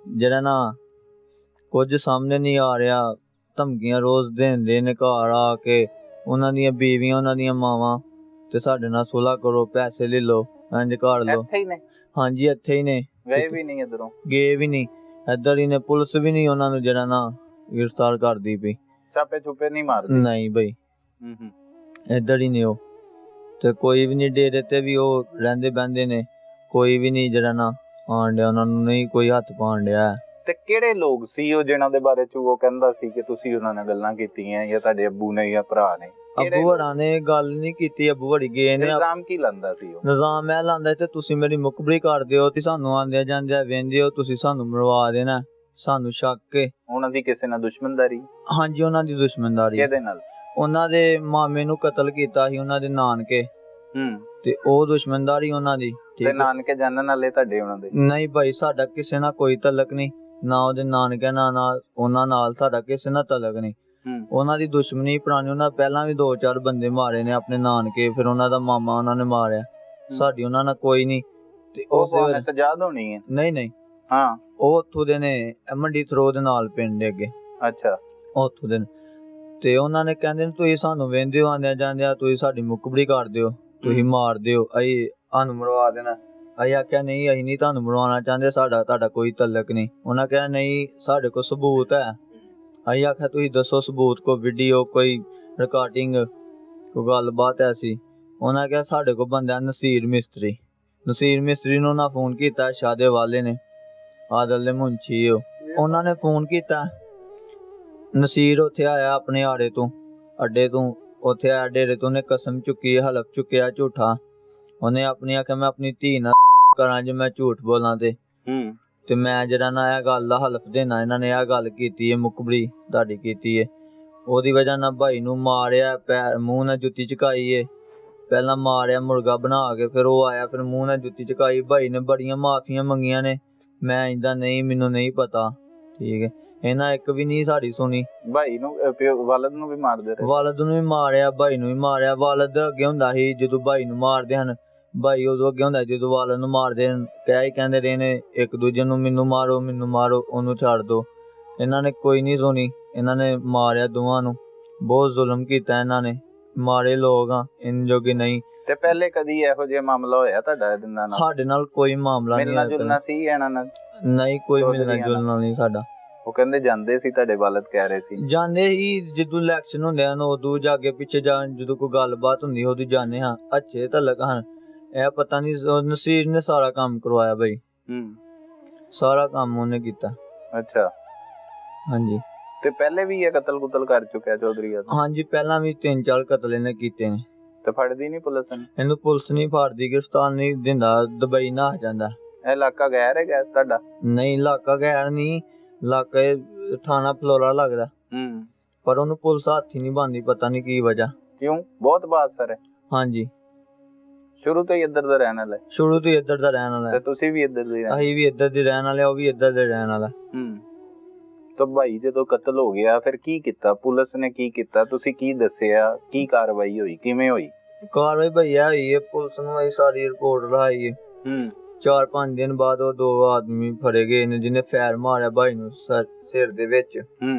जेड़ा ना कुछ सामने नहीं आ रहा, धमकियां रोज देंदे ने घर आके, उन्हां दियां बीवियां, उन्हां दियां मावां, ते साडे नाल सुलह करो, पैसे ले लो, इंज कर लो। इत्थे ही ने? हाँ जी, इत्थे ही ने, गए भी नहीं इधरों? गए भी नहीं, इधर ही ने। पुलिस भी नहीं उन्हां नूं जेड़ा ना गिरफ्तार करदी पई, छापे छुपे नहीं मारदी? नहीं भाई, इधर ही ने ओ, ते कोई भी नहीं, डेरे ते भी ओ रहिंदे बहिंदे ने, कोई भी नहीं जेड़ा ना आण डिया, उन्हां नूं नहीं कोई हत्थ पाण डिया। ते किहड़े लोग सी ओ जिन्हां दे बारे च वो कहंदा सी कि तुसीं उन्हां नाल गल्लां कीतीआं, या तुहाडे अब्बू ने या भरा ने? ਅੱਬੂ ਹਰਾਂ ਨੇ ਗੱਲ ਨਹੀਂ ਕੀਤੀ, ਅੱਬੂ ਹਰੀ ਗਏ ਨੇ। ਨਿਜ਼ਾਮ ਕੀ ਲਾਂਦਾ ਸੀ ਉਹ? ਨਿਜ਼ਾਮ ਇਹ ਲਾਂਦਾ ਤੇ ਤੁਸੀਂ ਮੇਰੀ ਮੁਖਬਰੀ ਕਰ ਦਿਓ ਤੇ ਸਾਨੂੰ ਆਂਦੇ ਜਾਂਦੇ ਵੇਂਦੇ ਹੋ, ਤੁਸੀਂ ਸਾਨੂੰ ਮਰਵਾ ਦੇਣਾ, ਸਾਨੂੰ ਸ਼ੱਕ ਹੈ। ਉਹਨਾਂ ਦੀ ਕਿਸੇ ਨਾਲ ਦੁਸ਼ਮਣਦਾਰੀ? ਹਾਂਜੀ ਉਹਨਾਂ ਦੀ ਦੁਸ਼ਮਣਦਾਰੀ। ਕਿਹਦੇ ਨਾਲ? ਉਹਨਾਂ ਦੇ ਮਾਮੇ ਨੂੰ ਕਤਲ ਕੀਤਾ ਸੀ ਉਹਨਾਂ ਦੇ ਨਾਨਕੇ, ਤੇ ਉਹ ਦੁਸ਼ਮਣਦਾਰੀ ਉਹਨਾਂ ਦੀ। ਤੇ ਨਾਨਕੇ ਜਾਣਨ ਵਾਲੇ ਤੁਹਾਡੇ ਉਹਨਾਂ ਦੇ? ਨਹੀਂ ਭਾਈ, ਸਾਡਾ ਕਿਸੇ ਨਾਲ ਕੋਈ ਤਲਕ ਨਹੀਂ, ਨਾ ਉਹਦੇ ਨਾਨਕੇ ਨਾਲ ਉਹਨਾਂ ਨਾਲ ਸਾਡਾ ਕਿਸੇ ਨਾਲ ਤਲਕ ਨਹੀਂ। ਉਹਨਾਂ ਦੀ ਦੁਸ਼ਮਣੀ ਪੁਰਾਣੀ, ਉਹਨਾਂ ਪਹਿਲਾਂ ਵੀ 2-4 ਬੰਦੇ ਮਾਰੇ ਨੇ ਆਪਣੇ ਨਾਨਕੇ, ਫਿਰ ਉਹਨਾਂ ਦਾ ਮਾਮਾ ਉਹਨਾਂ ਨੇ ਮਾਰਿਆ। ਸਾਡੀ ਉਹਨਾਂ ਨਾਲ ਕੋਈ ਨਹੀਂ। ਤੇ ਉਹ ਸਜਾਦ ਹੋਣੀ ਹੈ? ਨਹੀਂ ਹਾਂ, ਉਹ ਉੱਥੋਂ ਦੇ ਨੇ, ਮੰਡੀ ਥਰੋ ਦੇ ਨਾਲ ਪਿੰਡ ਦੇ ਅੱਗੇ। ਅੱਛਾ, ਉੱਥੋਂ ਦੇ ਨੇ। ਤੇ ਉਹਨਾਂ ਨੇ ਕਹਿੰਦੇ ਨੇ ਤੁਸੀਂ ਸਾਨੂੰ ਵੇਂਦੇ ਹੋ ਆਂਦਿਆਂ ਜਾਂਦਿਆਂ, ਤੁਸੀਂ ਸਾਡੀ ਮੁਖਬਰੀ ਕਰ ਦਿਓ, ਤੁਸੀਂ ਮਾਰ ਦਿਓ, ਅਸੀਂ ਸਾਨੂੰ ਮਰਵਾ ਦੇਣਾ। ਅਸੀਂ ਆਖਿਆ ਨਹੀਂ, ਅਸੀਂ ਨਹੀਂ ਤੁਹਾਨੂੰ ਮਰਵਾਉਣਾ ਚਾਹੁੰਦੇ, ਤੁਹਾਡਾ ਕੋਈ ਤਲਕ ਨਹੀਂ। ਉਹਨਾਂ ਕਿਹਾ ਨਹੀਂ, ਸਾਡੇ ਕੋਲ ਸਬੂਤ ਹੈ। ਅਸੀਂ ਆਖਿਆ ਤੁਸੀਂ ਦੱਸੋ ਸਬੂਤ, ਕੋਈ ਵੀਡੀਓ, ਕੋਈ ਰਿਕਾਰਡਿੰਗ, ਕੋਈ ਗੱਲਬਾਤ ਐਸੀ। ਉਹਨਾਂ ਕਿਹਾ ਸਾਡੇ ਕੋਲ ਬੰਦਾ ਨਸੀਰ ਮਿਸਤਰੀ ਨੂੰ ਉਹਨਾਂ ਫੋਨ ਕੀਤਾ, ਸ਼ਾਦੇ ਵਾਲੇ ਨੇ, ਆਦਲ ਦੇ ਮੁੰਸ਼ੀ। ਉਹਨਾਂ ਨੇ ਫੋਨ ਕੀਤਾ, ਨਸੀਰ ਉੱਥੇ ਆਇਆ ਆਪਣੇ ਆੜੇ ਤੋਂ, ਅੱਡੇ ਤੋਂ, ਉੱਥੇ ਆਇਆ ਡੇਰੇ ਤੋਂ। ਉਹਨੇ ਕਸਮ ਚੁੱਕੀ, ਹਲਫ ਚੁੱਕਿਆ ਝੂਠਾ। ਉਹਨੇ ਆਪਣੀ ਆਖਿਆ ਮੈਂ ਆਪਣੀ ਧੀ ਨਾਲ ਕਰਾਂ ਜੇ ਮੈਂ ਝੂਠ ਬੋਲਾਂ ਤੇ ਮੈਂ ਜਿਹੜਾ ਨਾ ਇਹ ਗੱਲ ਦਾ ਹਲਫ ਦੇਣਾ, ਇਹਨਾਂ ਨੇ ਇਹ ਗੱਲ ਕੀਤੀ ਹੈ, ਮੁਖਬਰੀ ਤੁਹਾਡੀ ਕੀਤੀ ਹੈ। ਉਹਦੀ ਵਜ੍ਹਾ ਨਾਲ ਭਾਈ ਨੂੰ ਮਾਰਿਆ, ਪੈਰ ਮੂੰਹ ਨਾਲ ਜੁੱਤੀ ਚੁਕਾਈ ਏ। ਪਹਿਲਾਂ ਮਾਰਿਆ ਮੁਰਗਾ ਬਣਾ ਕੇ, ਫਿਰ ਉਹ ਆਇਆ, ਫਿਰ ਮੂੰਹ ਨਾਲ ਜੁੱਤੀ ਚੁਕਾਈ। ਭਾਈ ਨੇ ਬੜੀਆਂ ਮਾਫੀਆਂ ਮੰਗੀਆਂ ਨੇ, ਮੈਂ ਇੰਦਾ ਨਹੀਂ, ਮੈਨੂੰ ਨਹੀਂ ਪਤਾ, ਠੀਕ ਹੈ। ਇਹਨਾਂ ਇੱਕ ਵੀ ਨਹੀਂ ਸਾਡੀ ਸੁਣੀ। ਭਾਈ ਨੂੰ, ਵਾਲਦ ਨੂੰ ਵੀ ਮਾਰਦੇ ਰਹੇ? ਵਾਲਦ ਨੂੰ ਵੀ ਮਾਰਿਆ, ਭਾਈ ਨੂੰ ਵੀ ਮਾਰਿਆ। ਵਾਲਦ ਅੱਗੇ ਹੁੰਦਾ ਸੀ ਜਦੋਂ ਭਾਈ ਨੂੰ ਮਾਰਦੇ ਹਨ, ਭਾਈ ਉਦੋਂ ਅੱਗੇ ਹੁੰਦਾ ਜਦੋਂ ਵਾਲਦ ਨੂੰ ਮਾਰਦੇ ਹਨ। ਕਹਿੰਦੇ ਰਹੇ ਨੇ ਇੱਕ ਦੂਜੇ ਨੂੰ, ਮੈਨੂੰ ਮਾਰੋ, ਉਹਨੂੰ ਛੱਡ ਦੋ। ਇਹਨਾਂ ਨੇ ਕੋਈ ਨਹੀਂ ਸੁਣੀ, ਇਹਨਾਂ ਨੇ ਮਾਰਿਆ ਦੋਵਾਂ ਨੂੰ। ਬਹੁਤ ਜ਼ੁਲਮ ਕੀਤਾ ਇਹਨਾਂ ਨੇ, ਮਾੜੇ ਲੋਕ ਆ, ਇਨ ਜੋਗੇ ਨਹੀਂ। ਤੇ ਪਹਿਲੇ ਕਦੀ ਇਹੋ ਜਿਹਾ ਮਾਮਲਾ ਹੋਇਆ ਤੁਹਾਡਾ ਇਹਦੇ ਨਾਲ? ਸਾਡੇ ਨਾਲ ਕੋਈ ਮਾਮਲਾ ਨਹੀਂ। ਮਿਲਣਾ ਜੁਲਣਾ ਸੀ ਇਹਨਾਂ ਨਾਲ? ਨਹੀਂ, ਕੋਈ ਮਿਲਣਾ ਜੁਲਣਾ ਨਹੀਂ ਸਾਡਾ। ਉਹ ਕਹਿੰਦੇ ਜਾਂਦੇ ਸੀ, ਤੁਹਾਡੇ ਵਾਲਦ ਕਹਿ ਰਹੇ ਸੀ ਜਾਂਦੇ ਹੀ, ਜਦੋਂ ਇਲੈਕਸ਼ਨ ਹੁੰਦੇ ਹਨ ਉਦੋਂ ਜਾ ਕੇ ਪਿੱਛੇ ਜਦੋਂ ਕੋਈ ਗੱਲਬਾਤ ਹੁੰਦੀ ਉਦੋਂ ਜਾਂਦੇ ਹਾਂ। ਅੱਛੇ ਤਲਕ ਹਨ, ਇਹ ਪਤਾ ਨਹੀਂ ਨਸੀਰ ਨੇ ਸਾਰਾ ਕੰਮ ਕਰਵਾਇਆ ਬਈ। ਸਾਰਾ ਕੰਮ ਉਹਨੇ ਕੀਤਾ। ਅੱਛਾ, ਹਾਂਜੀ। ਤੇ ਪਹਿਲੇ ਵੀ ਇਹ ਕਤਲ ਕੁਤਲ ਕਰ ਚੁੱਕਿਆ ਚੌਧਰੀ? ਹਾਂਜੀ, ਪਹਿਲਾਂ ਵੀ 3-4 ਕਤਲ ਇਹਨੇ ਕੀਤੇ ਨੇ। ਤੇ ਫੜਦੀ ਨਹੀਂ ਪੁਲਿਸ ਨੇ ਇਹਨੂੰ? ਪੁਲਿਸ ਨਹੀਂ ਫੜਦੀ, ਗ੍ਰਿਫਤਾਰ ਨਹੀਂ ਦਿੰਦਾ, ਦੁਬਈ ਨਾ ਆ ਜਾਂਦਾ। ਇਹ ਇਲਾਕਾ ਗੈਰ ਹੈ ਤੁਹਾਡਾ? ਨਹੀਂ, ਇਲਾਕਾ ਗੈਰ ਨਹੀਂ, ਇਲਾਕਾ ਥਾਣਾ ਫਲੋਰਾ ਲੱਗਦਾ। ਪਰ ਉਹਨੂੰ ਪੁਲਿਸ ਹੱਥ ਹੀ ਨਹੀਂ ਪਾਉਂਦੀ, ਪਤਾ ਨਹੀਂ ਕੀ ਵਜ੍ਹਾ। ਕਿਉਂ? ਬਹੁਤ ਬਹਾਦਰ ਹੈ? ਹਾਂਜੀ, ਸ਼ੁਰੂ ਤੋਂ ਹੀ ਇੱਧਰ ਦਾ ਰਹਿਣ ਵਾਲਾ? ਸ਼ੁਰੂ ਤੋਂ ਹੀ ਇੱਧਰ ਦਾ ਰਹਿਣ ਵਾਲਾ। ਤੇ ਤੁਸੀਂ ਵੀ ਇੱਧਰ ਦੇ? ਅਸੀਂ ਵੀ ਇੱਧਰ ਦੇ ਰਹਿਣ ਵਾਲੇ, ਉਹ ਵੀ ਇੱਧਰ ਦੇ ਰਹਿਣ ਵਾਲਾ। ਤਾਂ ਭਾਈ ਜਦੋਂ ਕਤਲ ਹੋ ਗਿਆ ਫਿਰ ਕੀ ਕੀਤਾ? ਪੁਲਿਸ ਨੇ ਕੀ ਕੀਤਾ? ਤੁਸੀਂ ਕੀ ਦੱਸਿਆ? ਕੀ ਕਾਰਵਾਈ ਹੋਈ? ਕਿਵੇਂ ਹੋਈ ਕਾਰਵਾਈ? ਭਈਆ ਹੋਈ ਹੈ, ਪੁਲਿਸ ਨੂੰ ਅਸੀਂ ਸਾਰੀ ਰਿਪੋਰਟ ਲਾਈ ਹੈ। 4-5 ਦਿਨ ਬਾਅਦ ਉਹ 2 ਆਦਮੀ ਫੜੇ ਗਏ ਨੇ, ਜਿਹਨੇ ਫੈਰ ਮਾਰਿਆ ਭਾਈ ਨੂੰ ਸਿਰ ਦੇ ਵਿੱਚ,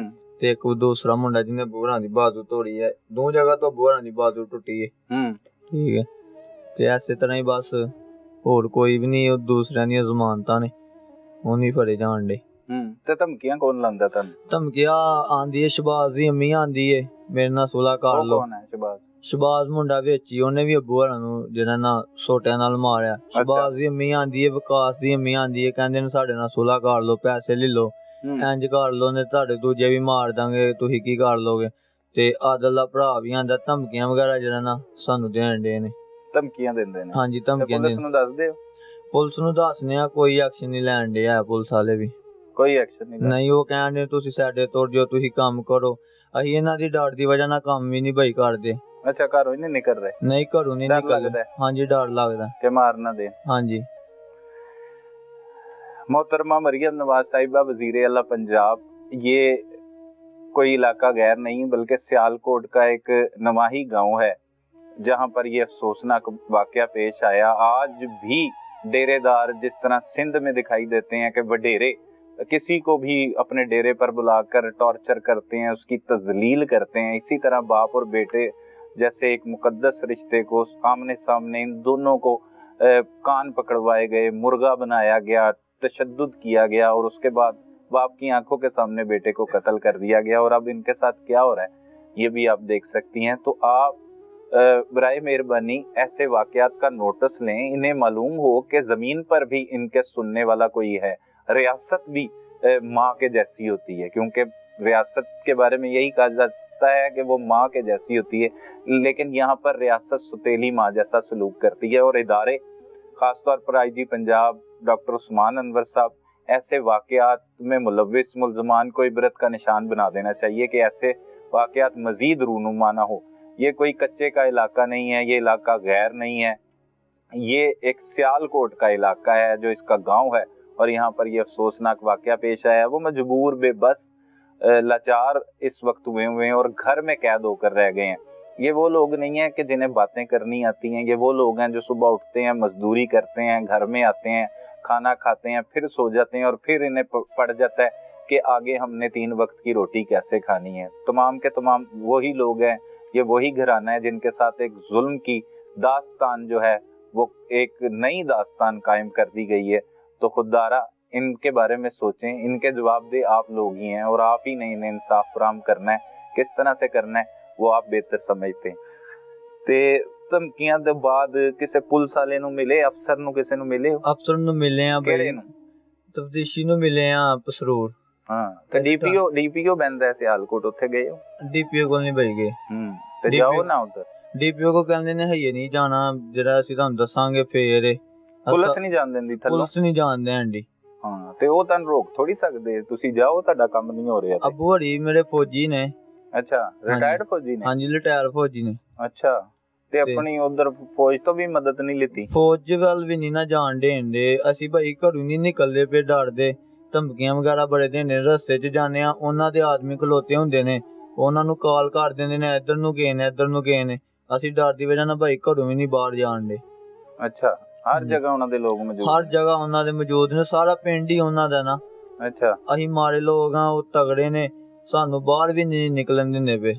ਤੇ ਇੱਕ ਦੂਸਰਾ ਮੁੰਡਾ ਜਿਹਨੇ ਬੂਹਰਾਂ ਦੀ ਬਾਜ਼ੂ ਤੋੜੀ ਹੈ। 2 ਜਗ੍ਹਾ ਤੋਂ ਬੂਹਰਾਂ ਦੀ ਬਾਜ਼ੂ ਟੁੱਟੀ ਹੈ, ਠੀਕ ਹੈ। ਤੇ ਐਸੇ ਤਰ੍ਹਾਂ ਹੀ ਬਸ, ਹੋਰ ਕੋਈ ਵੀ ਨਹੀਂ। ਉਹ ਦੂਸਰਿਆਂ ਦੀਆਂ ਜ਼ਮਾਨਤਾਂ ਨੇ, ਉਹ ਨਹੀਂ ਫੜੇ ਜਾਣ ਡੇ। ਤੇ ਧਮਕੀਆਂ ਕੌਣ ਲਾਂਦਾ ਤੁਹਾਨੂੰ? ਧਮਕੀਆਂ ਆਂਦੀ ਹੈ ਸ਼ਬਾਜ਼ ਦੀ ਅੰਮੀ ਆਂਦੀ ਹੈ, ਮੇਰੇ ਨਾਲ ਸੁਲਾ ਕਰ ਲਓ। ਕੌਣ ਹੈ ਸ਼ਬਾਜ਼? ਸ਼ਬਾਜ਼ ਮੁੰਡਾ ਵਿੱਚ ਹੀ, ਉਹਨੇ ਵੀ ਅੱਬੂ ਹਰਾਂ ਨੂੰ ਜਿਹੜਾ ਨਾ ਸੋਟਿਆਂ ਨਾਲ ਮਾਰਿਆ। ਸ਼ਬਾਜ਼ ਦੀ ਅੰਮੀ ਆਂਦੀ ਹੈ, ਵਿਕਾਸ ਦੀ ਅੰਮੀ ਆਂਦੀ ਹੈ, ਕਹਿੰਦੇ ਨੇ ਸਾਡੇ ਨਾਲ ਸੁਲਾ ਕਰ ਲਓ, ਪੈਸੇ ਲੈ ਲਓ, ਇੰਜ ਕਰ ਲਓ, ਨੇ ਤੁਹਾਡੇ ਦੂਜੇ ਵੀ ਮਾਰ ਦਾਂਗੇ, ਤੁਸੀਂ ਕੀ ਕਰ ਲੋਗੇ। ਤੇ ਆਦਲ ਦਾ ਭਰਾ ਵੀ ਆਂਦਾ, ਧਮਕੀਆਂ ਵਗੈਰਾ ਜਿਹੜਾ ਨਾ ਸਾਨੂੰ ਦੇਣ ਦੇ ਨੇ। ਧਮਕੀਆਂ ਦਿੰਦੇ ਨੇ? ਹਾਂਜੀ, ਧਮਕੀਆਂ। ਪੁਲਿਸ ਨੂੰ ਦੱਸਦੇ ਹੋ? ਪੁਲਿਸ ਨੂੰ ਦੱਸਨੇ ਆ, ਕੋਈ ਐਕਸ਼ਨ ਨਹੀਂ ਲੈਣ ਦੇ ਆ ਪੁਲਿਸ ਵਾਲੇ ਵੀ। ਕੋਈ ਐਕਸ਼ਨ ਨਹੀਂ? ਉਹ ਕਹਿੰਦੇ ਤੁਸੀਂ ਸਾਡੇ ਤੋੜ ਦਿਓ, ਤੁਸੀਂ ਕੰਮ ਕਰੋ। ਅਸੀਂ ਇਹਨਾਂ ਦੀ ਡਰ ਦੀ ਵਜ੍ਹਾ ਨਾਲ ਕੰਮ ਵੀ ਨਹੀਂ ਬਈ ਕਰਦੇ। ਅੱਛਾ, ਘਰੋਂ ਹੀ ਨਹੀਂ ਨਿਕਲ ਰਹੇ? ਨਹੀਂ, ਘਰੋਂ ਨਹੀਂ ਨਿਕਲਦੇ। ਹਾਂਜੀ, ਡਰ ਲੱਗਦਾ ਕਿ ਮਾਰ ਨਾ ਦੇ। ਹਾਂਜੀ। मोहतरमा मरियम नवाज साहिबा वजीर आला पंजाब, ये कोई इलाका गैर नहीं बल्कि सियालकोट का एक नवाही गांव है जहां पर ये अफसोसनाक वाकया पेश आया। आज भी डेरेदार जिस तरह सिंध में दिखाई देते हैं कि वडेरे किसी को भी अपने डेरे पर बुलाकर टॉर्चर करते हैं, उसकी तजलील करते हैं, इसी तरह बाप और बेटे जैसे एक मुकद्दस रिश्ते को आमने सामने इन दोनों को कान पकड़वाए गए, मुर्गा बनाया गया, तशद्दुद किया गया और उसके बाद बाप की आंखों के सामने बेटे को कत्ल कर दिया गया। और अब इनके साथ क्या हो रहा है ये भी आप देख सकती हैं। तो आप बराए मेहरबानी ऐसे वाकयात का नोटिस लें, इन्हें मालूम हो कि ज़मीन पर भी इनके सुनने वाला कोई है। रियासत भी माँ के जैसी होती है, क्योंकि रियासत के बारे में यही कहा समझता है कि वो माँ के जैसी होती है, लेकिन यहाँ पर रियासत सुतेली माँ जैसा सलूक करती है। और इदारे, खासतौर पर आईजी पंजाब डॉक्टर उस्मान अनवर साहब, ऐसे वाकयात में मुलव्विस मुल्ज़मान को इबरत का निशान बना देना चाहिए कि ऐसे वाकयात मजीद रूनुमा ना हो। ये कोई कच्चे का इलाका नहीं है, ये इलाका गैर नहीं है, ये एक सियालकोट का इलाका है जो इसका गांव है, और यहाँ पर ये अफसोसनाक वाकया पेश आया है। वो मजबूर, बेबस, लाचार इस वक्त हुए हैं और घर में कैद होकर रह गए हैं। ये वो लोग नहीं हैं कि जिन्हें बातें करनी आती हैं, ये वो लोग हैं जो सुबह उठते हैं, मजदूरी करते हैं, घर में आते हैं, खाना खाते हैं, फिर सो जाते हैं, और फिर इन्हें पड़ जाता है कि आगे हमने 3 वक्त की रोटी कैसे खानी है। तमाम के तमाम वही लोग हैं, ये वही घराना है जिनके साथ एक जुल्म की दास्तान जो है वो एक नई दास्तान कायम कर दी गई है। तो खुदारा इनके बारे में सोचें, इनके जवाबदेह आप लोग ही हैं, और आप ही ने इन्हें इंसाफ फराहम करना है। किस तरह से करना है वो आप बेहतर समझते हैं। ते ਧਮਕੀਆਂ ਦੇ ਬਾਅਦ ਕਿਸੇ ਪੁਲਿਸ ਵਾਲੇ ਨੂੰ ਮਿਲੇ, ਅਫਸਰ ਨੂੰ ਕਿਸੇ ਨੂੰ ਮਿਲੇ? ਅਫਸਰ ਨੂੰ ਮਿਲੇ ਆ ਕਿਹੜੇ ਨੂੰ? ਤਫਤੀਸ਼ੀ ਨੂੰ ਮਿਲੇ ਆ ਪਸਰੂਰ। ਹਾਂ, ਤੇ ਡੀਪੀਓ ਬੰਦਾ ਸਿਆਲਕੋਟ, ਉੱਥੇ ਗਏ ਹੋ? ਡੀਪੀਓ ਕੋਲ ਨਹੀਂ ਬਈ ਗਏ। ਤੇ ਜਾਓ ਨਾ ਉਧਰ। ਡੀਪੀਓ ਕੋ ਕਹਿੰਦੇ ਨੇ ਹਈਏ ਨਹੀਂ ਜਾਣਾ, ਜਿਹੜਾ ਅਸੀਂ ਤੁਹਾਨੂੰ ਦੱਸਾਂਗੇ ਫੇਰ। ਪੁਲਿਸ ਨਹੀਂ ਜਾਣ ਦਿੰਦੀ ਥੱਲੋਂ? ਪੁਲਿਸ ਨਹੀਂ ਜਾਣ ਦੇਂਦੀ। ਹਾਂ, ਤੇ ਉਹ ਤੁਹਾਨੂੰ ਰੋਕ ਥੋੜੀ ਸਕਦੇ, ਤੁਸੀਂ ਜਾਓ, ਤੁਹਾਡਾ ਕੰਮ ਨਹੀਂ ਹੋ ਰਿਹਾ। ਅੱਬੂ ਹਰੀ ਮੇਰੇ ਫੌਜੀ ਨੇ। ਅੱਛਾ, ਰਿਟਾਇਰਡ ਫੌਜੀ ਨੇ? ਹਾਂਜੀ, ਰਿਟਾਇਰ ਫੌਜੀ ਨੇ। ਅੱਛਾ, ਤੇ ਆਪਣੀ ਉਧਰ ਫੌਜ ਤੋਂ ਵੀ ਮਦਦ ਨਹੀਂ ਲਿੱਤੀ? ਫੌਜ ਵੱਲ ਵੀ ਨਹੀਂ ਨਾ ਜਾਣ ਦੇਂਦੇ। ਅਸੀਂ ਭਾਈ ਘਰੋਂ ਨਹੀਂ ਨਿਕਲਦੇ ਪਏ, ਡਰਦੇ, ਧਮਕੀਆਂ ਵਗੈਰਾ ਬੜੇ ਦੇਂਦੇ। ਰਸਤੇ 'ਚ ਜਾਂਦੇ ਆ, ਉਹਨਾਂ ਦੇ ਆਦਮੀ ਖਲੋਤੇ ਹੁੰਦੇ ਨੇ, ਉਹਨਾਂ ਨੂੰ ਕਾਲ ਕਰ ਦਿੰਦੇ ਨੇ ਇੱਧਰ ਨੂੰ ਗਏ ਨੇ, ਇੱਧਰ ਨੂੰ ਗਏ ਨੇ। ਅਸੀਂ ਡਰ ਦੀ ਵਜ੍ਹਾ ਨਾਲ ਭਾਈ ਘਰੋਂ ਵੀ ਨਹੀਂ ਬਾਹਰ ਜਾਣ ਦੇ। ਅੱਛਾ, ਹਰ ਜਗ੍ਹਾ ਉਹਨਾਂ ਦੇ ਲੋਕ ਮੌਜੂਦ? ਹਰ ਜਗ੍ਹਾ ਉਹਨਾਂ ਦੇ ਮੌਜੂਦ ਨੇ, ਸਾਰਾ ਪਿੰਡ ਹੀ ਉਹਨਾਂ ਦਾ ਨਾ। ਅੱਛਾ, ਅਸੀਂ ਮਾਰੇ ਲੋਕ ਆ, ਉਹ ਤਗੜੇ ਨੇ, ਸਾਨੂੰ ਬਾਹਰ ਵੀ ਨਹੀਂ ਨਿਕਲਣ ਦਿੰਦੇ ਪਏ।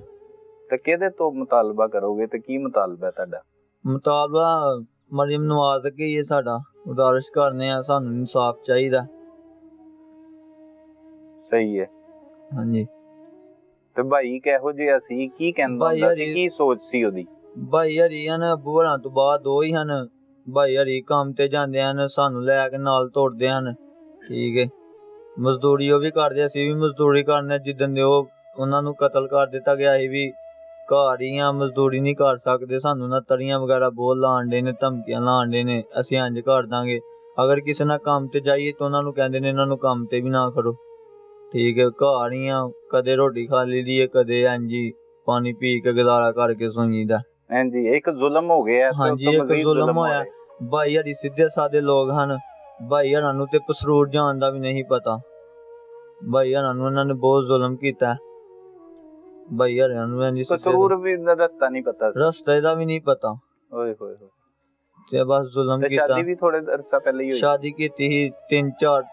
ਤੇ ਕਿਹਦੇ ਤੋਂ ਮੁਤਾਲਬਾ ਕਰੋਗੇ, ਤੇ ਕੀ ਮੁਤਾਲਬਾ ਹੈ ਤੁਹਾਡਾ? ਮੁਤਾਲਬਾ ਮਰੀਮ ਨਵਾਜ਼ ਅੱਗੇ ਹੀ ਸਾਡਾ ਗੁਜ਼ਾਰਿਸ਼ ਕਰਨੇ ਆ, ਸਾਨੂੰ ਇਨਸਾਫ ਚਾਹੀਦਾ। ਸਹੀ ਹੈ। ਹਾਂਜੀ। ਤੇ ਭਾਈ ਕਿਹੋ ਜਿਹਾ ਸੀ, ਕੀ ਕਹਿੰਦਾ ਹੁੰਦਾ ਸੀ, ਕੀ ਸੋਚ ਸੀ ਉਹਦੀ? ਭਾਈ ਹਰੀ ਹਨ ਅੱਬੂ ਹਰਾਂ ਤੋਂ ਬਾਅਦ ਦੋ ਹੀ ਹਨ। ਭਾਈ ਹਰੀ ਕੰਮ ਤੇ ਜਾਂਦੇ ਹਨ, ਸਾਨੂੰ ਲੈ ਕੇ ਨਾਲ ਤੋੜਦੇ ਹਨ। ਠੀਕ ਹੈ, ਮਜ਼ਦੂਰੀ ਉਹ ਵੀ ਕਰਦੇ, ਅਸੀਂ ਵੀ ਮਜ਼ਦੂਰੀ ਕਰਨੇ। ਜਿੱਦਣ ਦੇ ਉਹਨਾਂ ਨੂੰ ਕਤਲ ਕਰ ਦਿੱਤਾ ਗਿਆ, ਅਸੀਂ ਵੀ ਘਰ ਹੀ ਆ, ਮਜ਼ਦੂਰੀ ਨਹੀਂ ਕਰ ਸਕਦੇ। ਸਾਨੂੰ ਨਾ ਤਰੀਆਂ ਵਗੈਰਾ ਬਹੁਤ ਲਾਣ ਦੇ ਨੇ, ਧਮਕੀਆਂ ਲਾਣ ਦੇ ਨੇ, ਅਸੀਂ ਇੰਝ ਕਰ ਦਾਂਗੇ। ਅਗਰ ਕਿਸੇ ਨਾਲ ਕੰਮ ਤੇ ਜਾਈਏ ਤਾਂ ਉਹਨਾਂ ਨੂੰ ਕਹਿੰਦੇ ਨੇ ਇਹਨਾਂ ਨੂੰ ਕੰਮ ਤੇ ਵੀ ਨਾ ਖੜੋ। ਠੀਕ ਹੈ, ਘਰ ਹੀ ਆ, ਕਦੇ ਰੋਟੀ ਖਾ ਲਈ ਦੀ ਹੈ, ਕਦੇ ਇੰਝ ਪਾਣੀ ਪੀ ਕੇ ਗੁਜ਼ਾਰਾ ਕਰਕੇ ਸੌਂਈਦਾ। ਹਾਂਜੀ, ਇੱਕ ਜ਼ੁਲਮ ਹੋ ਗਿਆ। ਹਾਂਜੀ, ਇੱਕ ਜ਼ੁਲਮ ਹੋਇਆ। ਭਾਈ ਹਰੀ ਸਿੱਧੇ ਸਾਦੇ ਲੋਕ ਹਨ। ਭਾਈ ਹਰਾਂ ਨੂੰ ਤੇ ਪਸਰੂਰ ਜਾਣ ਦਾ ਵੀ ਨਹੀਂ ਪਤਾ। ਭਾਈ ਹਰਾਂ ਨੂੰ ਇਹਨਾਂ ਨੇ ਬਹੁਤ ਜ਼ੁਲਮ ਕੀਤਾ। ਭਾਈ ਹਰਾਂ ਨੂੰ ਪਸਰੂਰ ਵੀ ਰਸਤਾ ਨਹੀਂ ਪਤਾ, ਰਸਤੇ ਦਾ ਵੀ ਨਹੀਂ ਪਤਾ। ਓਏ ਹੋਏ ਹੋਏ, ਤੇ ਬਸ ਜ਼ੁਲਮ ਕੀਤਾ। ਸ਼ਾਦੀ ਵੀ ਥੋੜੇ ਅਰਸਾ ਪਹਿਲੇ ਹੀ ਹੋਈ? ਸ਼ਾਦੀ ਕੀਤੀ ਸੀ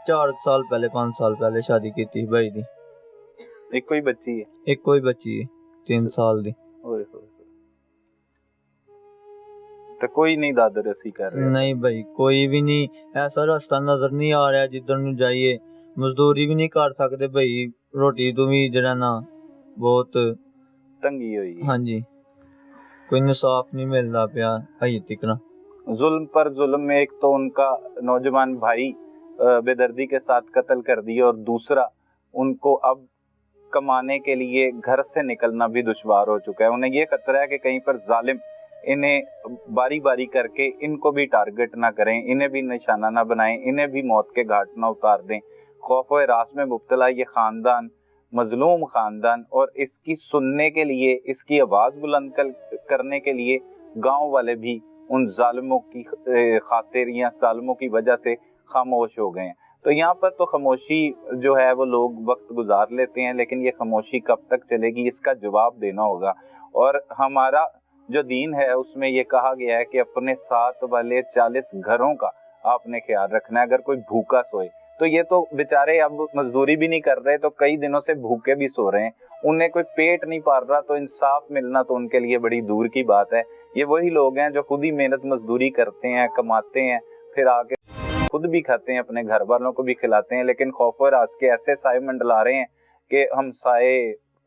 4 ਸਾਲ ਪਹਿਲੇ, 5 ਸਾਲ ਪਹਿਲੇ ਸ਼ਾਦੀ ਕੀਤੀ ਸੀ ਭਾਈ ਦੀ। ਇੱਕੋ ਹੀ ਬੱਚੀ ਹੈ? ਇੱਕੋ ਹੀ ਬੱਚੀ ਹੈ, 3 ਸਾਲ ਦੀ। ਓਏ ਹੋਏ, ਤੇ ਕੋਈ ਨਹੀਂ ਦਾਦਰ ਅਸੀਂ ਕਰ ਰਹੇ? ਨਹੀਂ ਭਾਈ, ਕੋਈ ਵੀ ਨਹੀਂ। ਐਸਾ ਰਸਤਾ ਨਜ਼ਰ ਨਹੀਂ ਆ ਰਿਹਾ ਜਿੱਧਰ ਨੂੰ ਜਾਈਏ। ਮਜ਼ਦੂਰੀ ਵੀ ਨਹੀਂ ਕਰ ਸਕਦੇ ਭਾਈ, ਰੋਟੀ ਤੋਂ ਵੀ ਜਿਹੜਾ ਨਾ ਬਹੁਤ ਤੰਗੀ ਹੋਈ। ਹਾਂਜੀ, कोई इंसाफ नहीं मिलता पिया अजे तक। जुल्म पर जुल्म में एक तो उनका नौजवान भाई बेदर्दी के साथ कत्ल कर दिया, और दूसरा उनको अब कमाने के लिए घर से निकलना भी दुश्वार हो चुका है। उन्हें ये खतरा है कि कहीं पर जालिम इन्हें बारी बारी करके इनको भी टारगेट ना करें, इन्हें भी निशाना ना बनाएं, इन्हें भी मौत के घाट ना उतार दें। खौफ व हरास में मुब्तला ये ख़ानदान, मजलूम ख़ानदान, और इसकी सुनने के लिए, इसकी आवाज़ बुलंद करने के लिए गांव वाले भी उन जालिमों की खातिर या जालिमों की वजह से खामोश हो गए हैं। तो यहाँ पर तो खामोशी जो है वो लोग वक्त गुजार लेते हैं, लेकिन ये खामोशी कब तक चलेगी इसका जवाब देना होगा। और हमारा जो दीन है उसमें ये कहा गया है कि अपने साथ वाले 40 घरों का आपने ख्याल रखना है। अगर कोई भूखा सोए तो ये तो बेचारे अब मजदूरी भी नहीं कर रहे, तो कई दिनों से भूखे भी सो रहे हैं, उन्हें कोई पेट नहीं पाल रहा, तो इंसाफ मिलना तो उनके लिए बड़ी दूर की बात है। ये वही लोग हैं जो खुद ही मेहनत मजदूरी करते हैं, कमाते हैं, फिर आके खुद भी खाते हैं, अपने घर वालों को भी खिलाते हैं, लेकिन खौफ और आज के ऐसे साए मंडला रहे हैं कि हम साए,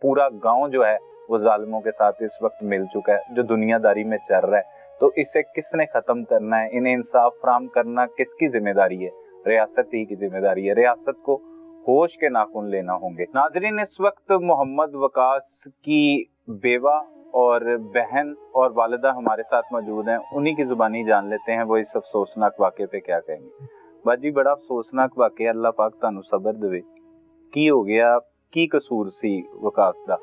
पूरा गांव जो है वो जालिमों के साथ इस वक्त मिल चुका है, जो दुनियादारी में चल रहा है। तो इसे किसने खत्म करना है? इन्हें इंसाफ फराहम करना किसकी जिम्मेदारी है? रियासत ही की जिम्मेदारी है। रियासत को होश के नाखून लेना होंगे। नाजरीन, इस वक्त मोहम्मद वकास की बेवा और बहन और वालिदा हमारे साथ मौजूद हैं। उन्हीं की जुबानी जान लेते हैं वो इस अफसोसनाक वाक़े पे क्या कहेंगे। बाजी, बड़ा अफसोसनाक वाक़या, अल्लाह पाक तानू सबर देवे। की हो गया, की कसूर सी वकास दा?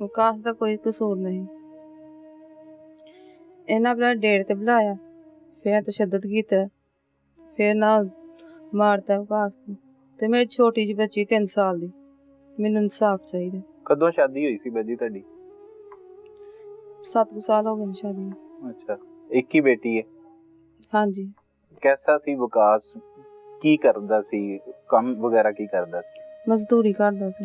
वकास दा कोई कसूर नहीं। इन्हां अपना डेढ़ ते बुलाया, फिर तशद्दद कीता, फिर ना मारता वकास को। ते मेरी छोटी जी बच्ची 3 साल दी, मैनूं इंसाफ चाहिए। कदों शादी हुई सी बाजी तुहाडी? 7 साल हो गए शादी में। अच्छा, एक ही बेटी है? हाँ जी। कैसा सी वकास, की करदा सी, काम वगैरह की करदा सी? मजदूरी करदा सी।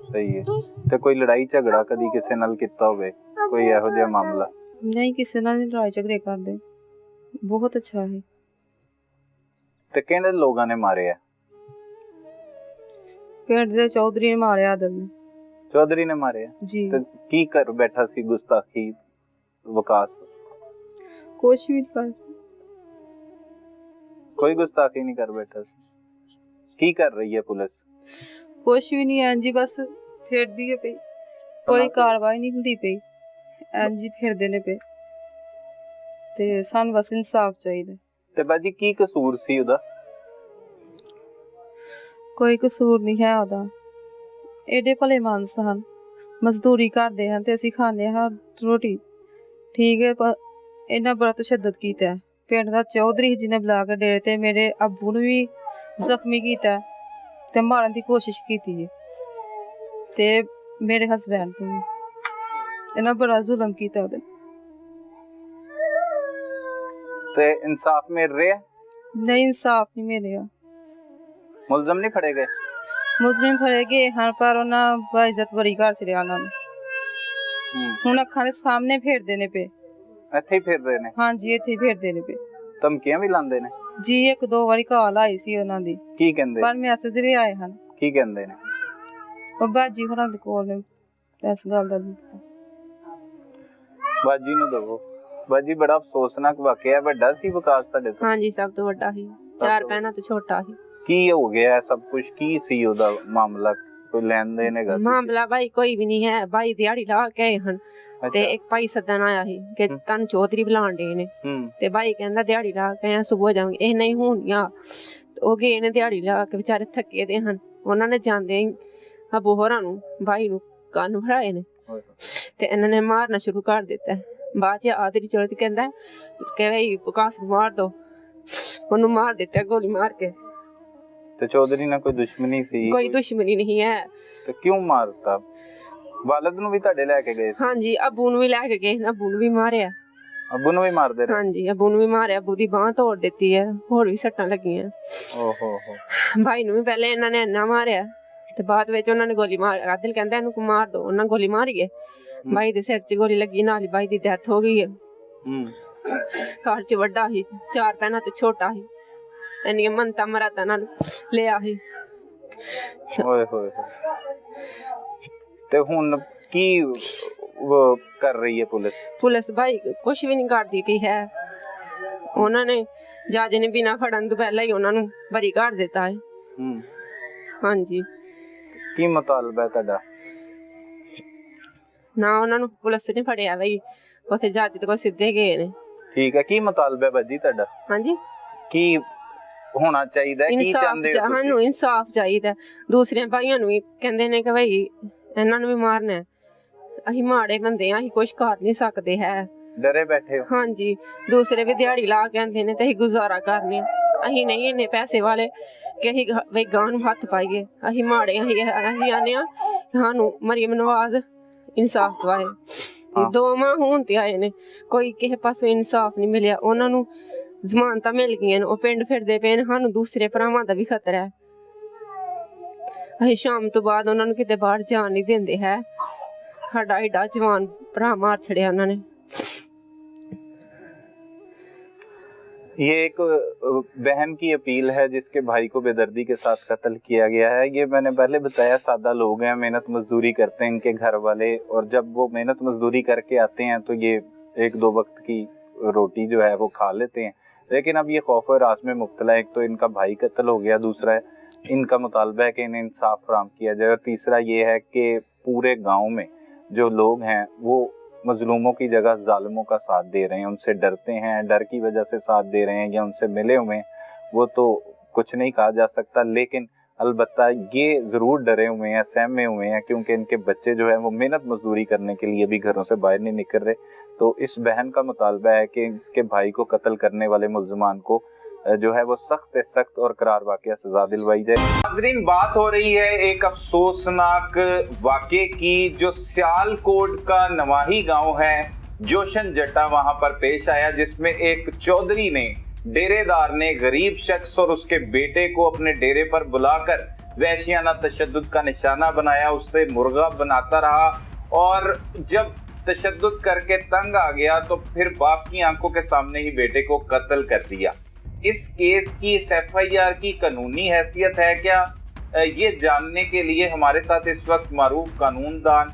सही है। ते कोई लड़ाई झगड़ा कदी किसे नाल कीता होवे, कोई इहो जिहा मामला? नहीं, किसी नाल नहीं लड़ाई झगड़े करदे, बहुत अच्छा है। ते किहड़े लोगां ने मारे है? पिंड दे चौधरी ने मारे आदल ने। चौधरी ने मारे है जी। ते की कर बैठा सी गुस्ताखी वकास? कुछ भी नहीं कर सकते। कोई गुस्ताखी नहीं कर बैठा सी। की कर रही है पुलिस? कुछ भी नहीं है जी, बस फिर दी पे, कोई कार्रवाई नहीं होंदी पे, जी फिर देने पे। ते सानू बस इंसाफ चाहिए। ते बाजी, की कसूर सी उदा? कोई कसूर नहीं है ਉਹਦਾ। एडे भले मानस ਹਨ, मजदूरी करते हैं ते ਅਸੀਂ खाने ਹਾਂ रोटी, ठीक है, पर इन्ना बड़ा तशद्दद कीता है। पिंड दा चौधरी जिन्हें बुला के डेरे ते मेरे अब्बू ਨੂੰ भी ਜ਼ਖਮੀ ਕੀਤਾ ਤੇ ਮਾਰਨ ਦੀ ਕੋਸ਼ਿਸ਼ ਕੀਤੀ ਹੈ ਤੇ ਮੇਰੇ ਹਸਬੈਂਡ ਤੋਂ ਵੀ इन्ना बड़ा जुल्म कीता ਉਹਦੇ। ते इंसाफ मिल रहा है? नहीं, इंसाफ नहीं मिलेगा। मुलजम नहीं फड़े गए? मुजरिम फड़े गए हाँ, पर ਉਹਨਾਂ ਬਾਇਜ਼ਤ ਬੜੀ ਕਰ ਛੜਿਆ ਉਹਨਾਂ ਨੂੰ। ਹੁਣ ਅੱਖਾਂ ਦੇ ਸਾਹਮਣੇ ਫੇਰਦੇ ਨੇ ਪਏ। ਇੱਥੇ ਹੀ ਫਿਰ ਰਹੇ ਨੇ? ਹਾਂਜੀ, ਇੱਥੇ ਹੀ ਫੇਰਦੇ ਨੇ ਪਏ। ਧਮਕੀਆਂ ਵੀ ਲਾਉਂਦੇ ਨੇ? ਜੀ, 1-2 ਵਾਰੀ ਕਾਲ ਆਈ ਸੀ ਉਹਨਾਂ ਦੀ। ਕੀ ਕਹਿੰਦੇ? ਪਰ ਮੈਸੇਜ ਵੀ ਆਏ ਹਨ। ਕੀ ਕਹਿੰਦੇ ਨੇ? ਉਹ ਬਾਜੀ ਹੋਰਾਂ ਦੇ ਕੋਲ ਨੇ ਇਸ ਗੱਲ ਦਾ। ਬਾਜੀ ਨੂੰ ਦਵੋ। ਬਾਜੀ, ਬੜਾ ਅਫਸੋਸਨਾਕ ਵਾਕਿਆ। ਵੱਡਾ ਸੀ ਵਕਾਸ ਤੁਹਾਡੇ ਤੋਂ? ਹਾਂਜੀ, ਸਭ ਤੋਂ ਵੱਡਾ ਸੀ। 4 ਭੈਣਾਂ ਤੋਂ ਛੋਟਾ ਸੀ। ਕੀ ਹੋ ਗਿਆ ਸਭ ਕੁਝ? ਕੀ ਸੀ ਉਹਦਾ ਮਾਮਲਾ? ਕੋਈ ਲੈਣ ਦੇਣ ਹੈਗਾ? ਮਾਮਲਾ ਭਾਈ ਕੋਈ ਵੀ ਨਹੀਂ ਹੈ। ਭਾਈ ਦਿਹਾੜੀ ਲਾ ਕੇ ਆਏ ਹਨ ਤੇ ਇੱਕ ਭਾਈ ਸੱਦਣ ਆਇਆ ਸੀ ਕਿ ਤੁਹਾਨੂੰ ਚੌਧਰੀ ਬੁਲਾਣ ਦੇ ਨੇ ਤੇ ਭਾਈ ਕਹਿੰਦਾ ਦਿਹਾੜੀ ਲਾ ਕੇ ਆਇਆ, ਸੁਬਹ ਜਾਵਾਂਗੇ। ਇਹ ਨਹੀਂ ਹੋਣੀਆਂ। ਉਹ ਗਏ ਨੇ ਦਿਹਾੜੀ ਲਾ ਕੇ, ਵਿਚਾਰੇ ਥੱਕੇ ਦੇ ਹਨ। ਉਹਨਾਂ ਨੇ ਜਾਂਦੇ ਹੀ ਅਬੂ ਹੋਰਾਂ ਨੂੰ, ਭਾਈ ਨੂੰ ਕੰਨ ਫੜਾਏ ਨੇ ਤੇ ਇਹਨਾਂ ਨੇ ਮਾਰਨਾ ਸ਼ੁਰੂ ਕਰ ਦਿੱਤਾ। ਬਾਅਦ ਚ ਆਦਰੀ ਚੌਧਰੀ ਕਹਿੰਦਾ ਕਿ ਭਾਈ ਵਕਾਸ ਨੂੰ ਮਾਰ ਦੋ। ਉਹਨੂੰ ਮਾਰ ਦਿੱਤਾ ਗੋਲੀ ਮਾਰ ਕੇ। ਤੇ ਚੌਧਰੀ ਨਾਲ ਕੋਈ ਦੁਸ਼ਮਣੀ ਸੀ? ਕੋਈ ਦੁਸ਼ਮਣੀ ਨਹੀਂ ਹੈ। ਤੇ ਕਿਉਂ ਮਾਰਤਾ? ਵਾਲਦ ਨੂੰ ਵੀ ਤੁਹਾਡੇ ਲੈ ਕੇ ਗਏ? ਹਾਂਜੀ, ਅਬੂ ਨੂੰ ਵੀ ਲੈ ਕੇ ਗਏ। ਅਬੂ ਨੂੰ ਵੀ ਮਾਰਿਆ। ਅਬੂ ਨੂੰ ਵੀ ਮਾਰਦੇ ਰਹੇ? ਹਾਂਜੀ, ਅਬੂ ਨੂੰ ਵੀ ਮਾਰਿਆ। ਅਬੂ ਦੀ ਬਾਂਹ ਤੋੜ ਦਿੱਤੀ ਹੈ, ਹੋਰ ਵੀ ਸੱਟਾਂ ਲੱਗੀਆਂ। ਓਹੋ ਹੋ। ਭਾਈ ਨੂੰ ਵੀ ਪਹਿਲੇ ਇਹਨਾਂ ਨੇ ਇੰਨਾ ਮਾਰਿਆ ਤੇ ਬਾਅਦ ਵਿੱਚ ਉਹਨਾਂ ਨੇ ਗੋਲੀ ਮਾਰ। ਆਦਿਲ ਕਹਿੰਦਾ ਇਹਨੂੰ ਮਾਰ ਦੋ। ਉਹਨਾਂ ਗੋਲੀ ਮਾਰੀ ਹੈ। ਭਾਈ ਦੇ ਸਿਰ 'ਚ ਗੋਲੀ ਲੱਗੀ, ਨਾਲ ਹੀ ਭਾਈ ਦੀ ਡੈਥ ਹੋ ਗਈ ਹੈ। ਘਰ 'ਚ ਵੱਡਾ ਸੀ, 4 ਭੈਣਾਂ ਤੋਂ ਛੋਟਾ ਸੀ। ਇੰਨੀਆਂ ਮੰਨਤਾਂ ਮਰਾਤਾਂ ਨਾਲ ਲਿਆ ਸੀ। ਓਏ ਹੋਏ। ਤੇ ਹੁਣ ਕੀ ਕਰ ਰਹੀ ਹੈ ਪੁਲਿਸ? ਪੁਲਿਸ ਭਾਈ ਕੁਛ ਵੀ ਨਹੀਂ ਕਰਦੀ ਪਈ ਹੈ। ਉਹਨਾਂ ਨੇ ਜੱਜ ਨੇ ਬਿਨਾਂ ਫੜਨ ਤੋਂ ਪਹਿਲਾਂ ਹੀ ਉਹਨਾਂ ਨੂੰ ਬਰੀ ਕਰ ਦਿੱਤਾ ਹੈ। ਹਾਂਜੀ। ਕੀ ਮੁਤਾਲਬਾ ਹੈ ਤੁਹਾਡਾ? ਨਾ ਉਹਨਾਂ ਨੂੰ ਪੁਲਿਸ ਨੇ ਫੜਿਆ ਬਈ, ਉੱਥੇ ਜੱਜ ਦੇ ਕੋਲ ਸਿੱਧੇ ਗਏ ਨੇ। ਠੀਕ ਹੈ, ਕੀ ਮੁਤਾਲਬਾ ਹੈ ਬਾਜੀ ਤੁਹਾਡਾ? ਹਾਂਜੀ, ਕੀ ਹੋਣਾ ਚਾਹੀਦਾ? ਕੀ ਚਾਹੁੰਦੇ ਹੋ? ਸਾਨੂੰ ਇਨਸਾਫ ਚਾਹੀਦਾ। ਦੂਸਰਿਆਂ ਭਾਈਆਂ ਨੂੰ ਵੀ ਕਹਿੰਦੇ ਨੇ ਕਿ ਭਾਈ ਇਹਨਾਂ ਨੂੰ ਵੀ ਮਾਰਨਾ। ਅਸੀਂ ਮਾੜੇ ਬੰਦੇ ਆ, ਅਸੀਂ ਕੁਛ ਕਰ ਨਹੀਂ ਸਕਦੇ ਹੈ। ਡਰੇ ਬੈਠੇ ਹੋ? ਹਾਂਜੀ। ਦੂਸਰੇ ਵੀ ਦਿਹਾੜੀ ਲਾ ਕੇ ਆਂਦੇ ਨੇ ਤੇ ਅਸੀਂ ਗੁਜ਼ਾਰਾ ਕਰਨੇ। ਅਸੀਂ ਨਹੀਂ ਇੰਨੇ ਪੈਸੇ ਵਾਲੇ ਕਿ ਅਸੀਂ ਬਈ ਗਾਂ ਨੂੰ ਹੱਥ ਪਾਈਏ। ਅਸੀਂ ਮਾੜੇ ਅਸੀਂ ਆਨੇ ਆ ਸਾਨੂੰ ਮਰੀਮ ਨਵਾਜ਼ ਇਨਸਾਫ ਦਵਾਏ। 2 ਮਾਹ ਹੋਣ ਤੇ ਆਏ ਨੇ, ਕੋਈ ਕਿਸੇ ਪਾਸੋਂ ਇਨਸਾਫ ਨਹੀਂ ਮਿਲਿਆ। ਉਹਨਾਂ ਨੂੰ ਜ਼ਮਾਨਤਾਂ ਮਿਲ ਗਈਆਂ ਨੇ, ਉਹ ਪਿੰਡ ਫਿਰਦੇ ਪਏ ਨੇ। ਸਾਨੂੰ ਦੂਸਰੇ ਭਰਾਵਾਂ ਦਾ ਵੀ ਖਤਰਾ ਹੈ। ਅਸੀਂ ਸ਼ਾਮ ਤੋਂ ਬਾਅਦ ਉਹਨਾਂ ਨੂੰ ਕਿਤੇ ਬਾਹਰ ਜਾਣ ਨਹੀਂ ਦਿੰਦੇ ਹੈ। ਸਾਡਾ ਏਡਾ ਜਵਾਨ ਭਰਾ ਮਾਰ ਛੜਿਆ ਉਹਨਾਂ ਨੇ। ये एक बहन की अपील है जिसके भाई को बेदर्दी के साथ कत्ल किया गया है। ये मैंने पहले बताया, सादा लोग हैं, मेहनत मजदूरी करते हैं इनके घर वाले, और जब वो मेहनत मजदूरी करके आते हैं तो ये 1-2 वक्त की रोटी जो है वो खा लेते हैं। लेकिन अब ये खौफ और रास में मुब्तला है। एक तो इनका भाई कत्ल हो गया, दूसरा इनका मुतालबा है कि इन्हें इंसाफ फराहम किया जाए। और तीसरा ये है कि पूरे गांव में जो लोग हैं वो मजलूमों की जगह जालिमों का साथ दे रहे हैं, उनसे डरते हैं, डर की वजह से साथ दे रहे हैं या उनसे मिले हुए हैं, वो तो कुछ नहीं कहा जा सकता। लेकिन अलबत्ता ये ज़रूर डरे हुए हैं, सहमे हुए हैं, क्योंकि इनके बच्चे जो है वो मेहनत मजदूरी करने के लिए भी घरों से बाहर नहीं निकल रहे। तो इस बहन का मुतालबा है कि इसके भाई को कत्ल करने वाले मुल्ज़िमान को जो है वो सख्त सख्त और करार वाक़या सजा दिलवाई जाए। नाज़रीन, बात हो रही है एक अफसोसनाक वाक़े की जो सियालकोट का नवाही गांव है, जोशन जट्टा वहां पर पेश आया, जिसमें एक चौधरी ने, डेरेदार ने गरीब शख्स और उसके बेटे को अपने डेरे पर बुलाकर वहशियाना तशद्दुद का निशाना बनाया, उससे मुर्गा बनाता रहा और जब तशद्दुद करके तंग आ गया तो फिर बाप की आंखों के सामने ही बेटे को कत्ल कर दिया। इस केस की, इस FIR की कानूनी हैसियत है क्या, ये जानने के लिए हमारे साथ इस वक्त मारूफ कानूनदान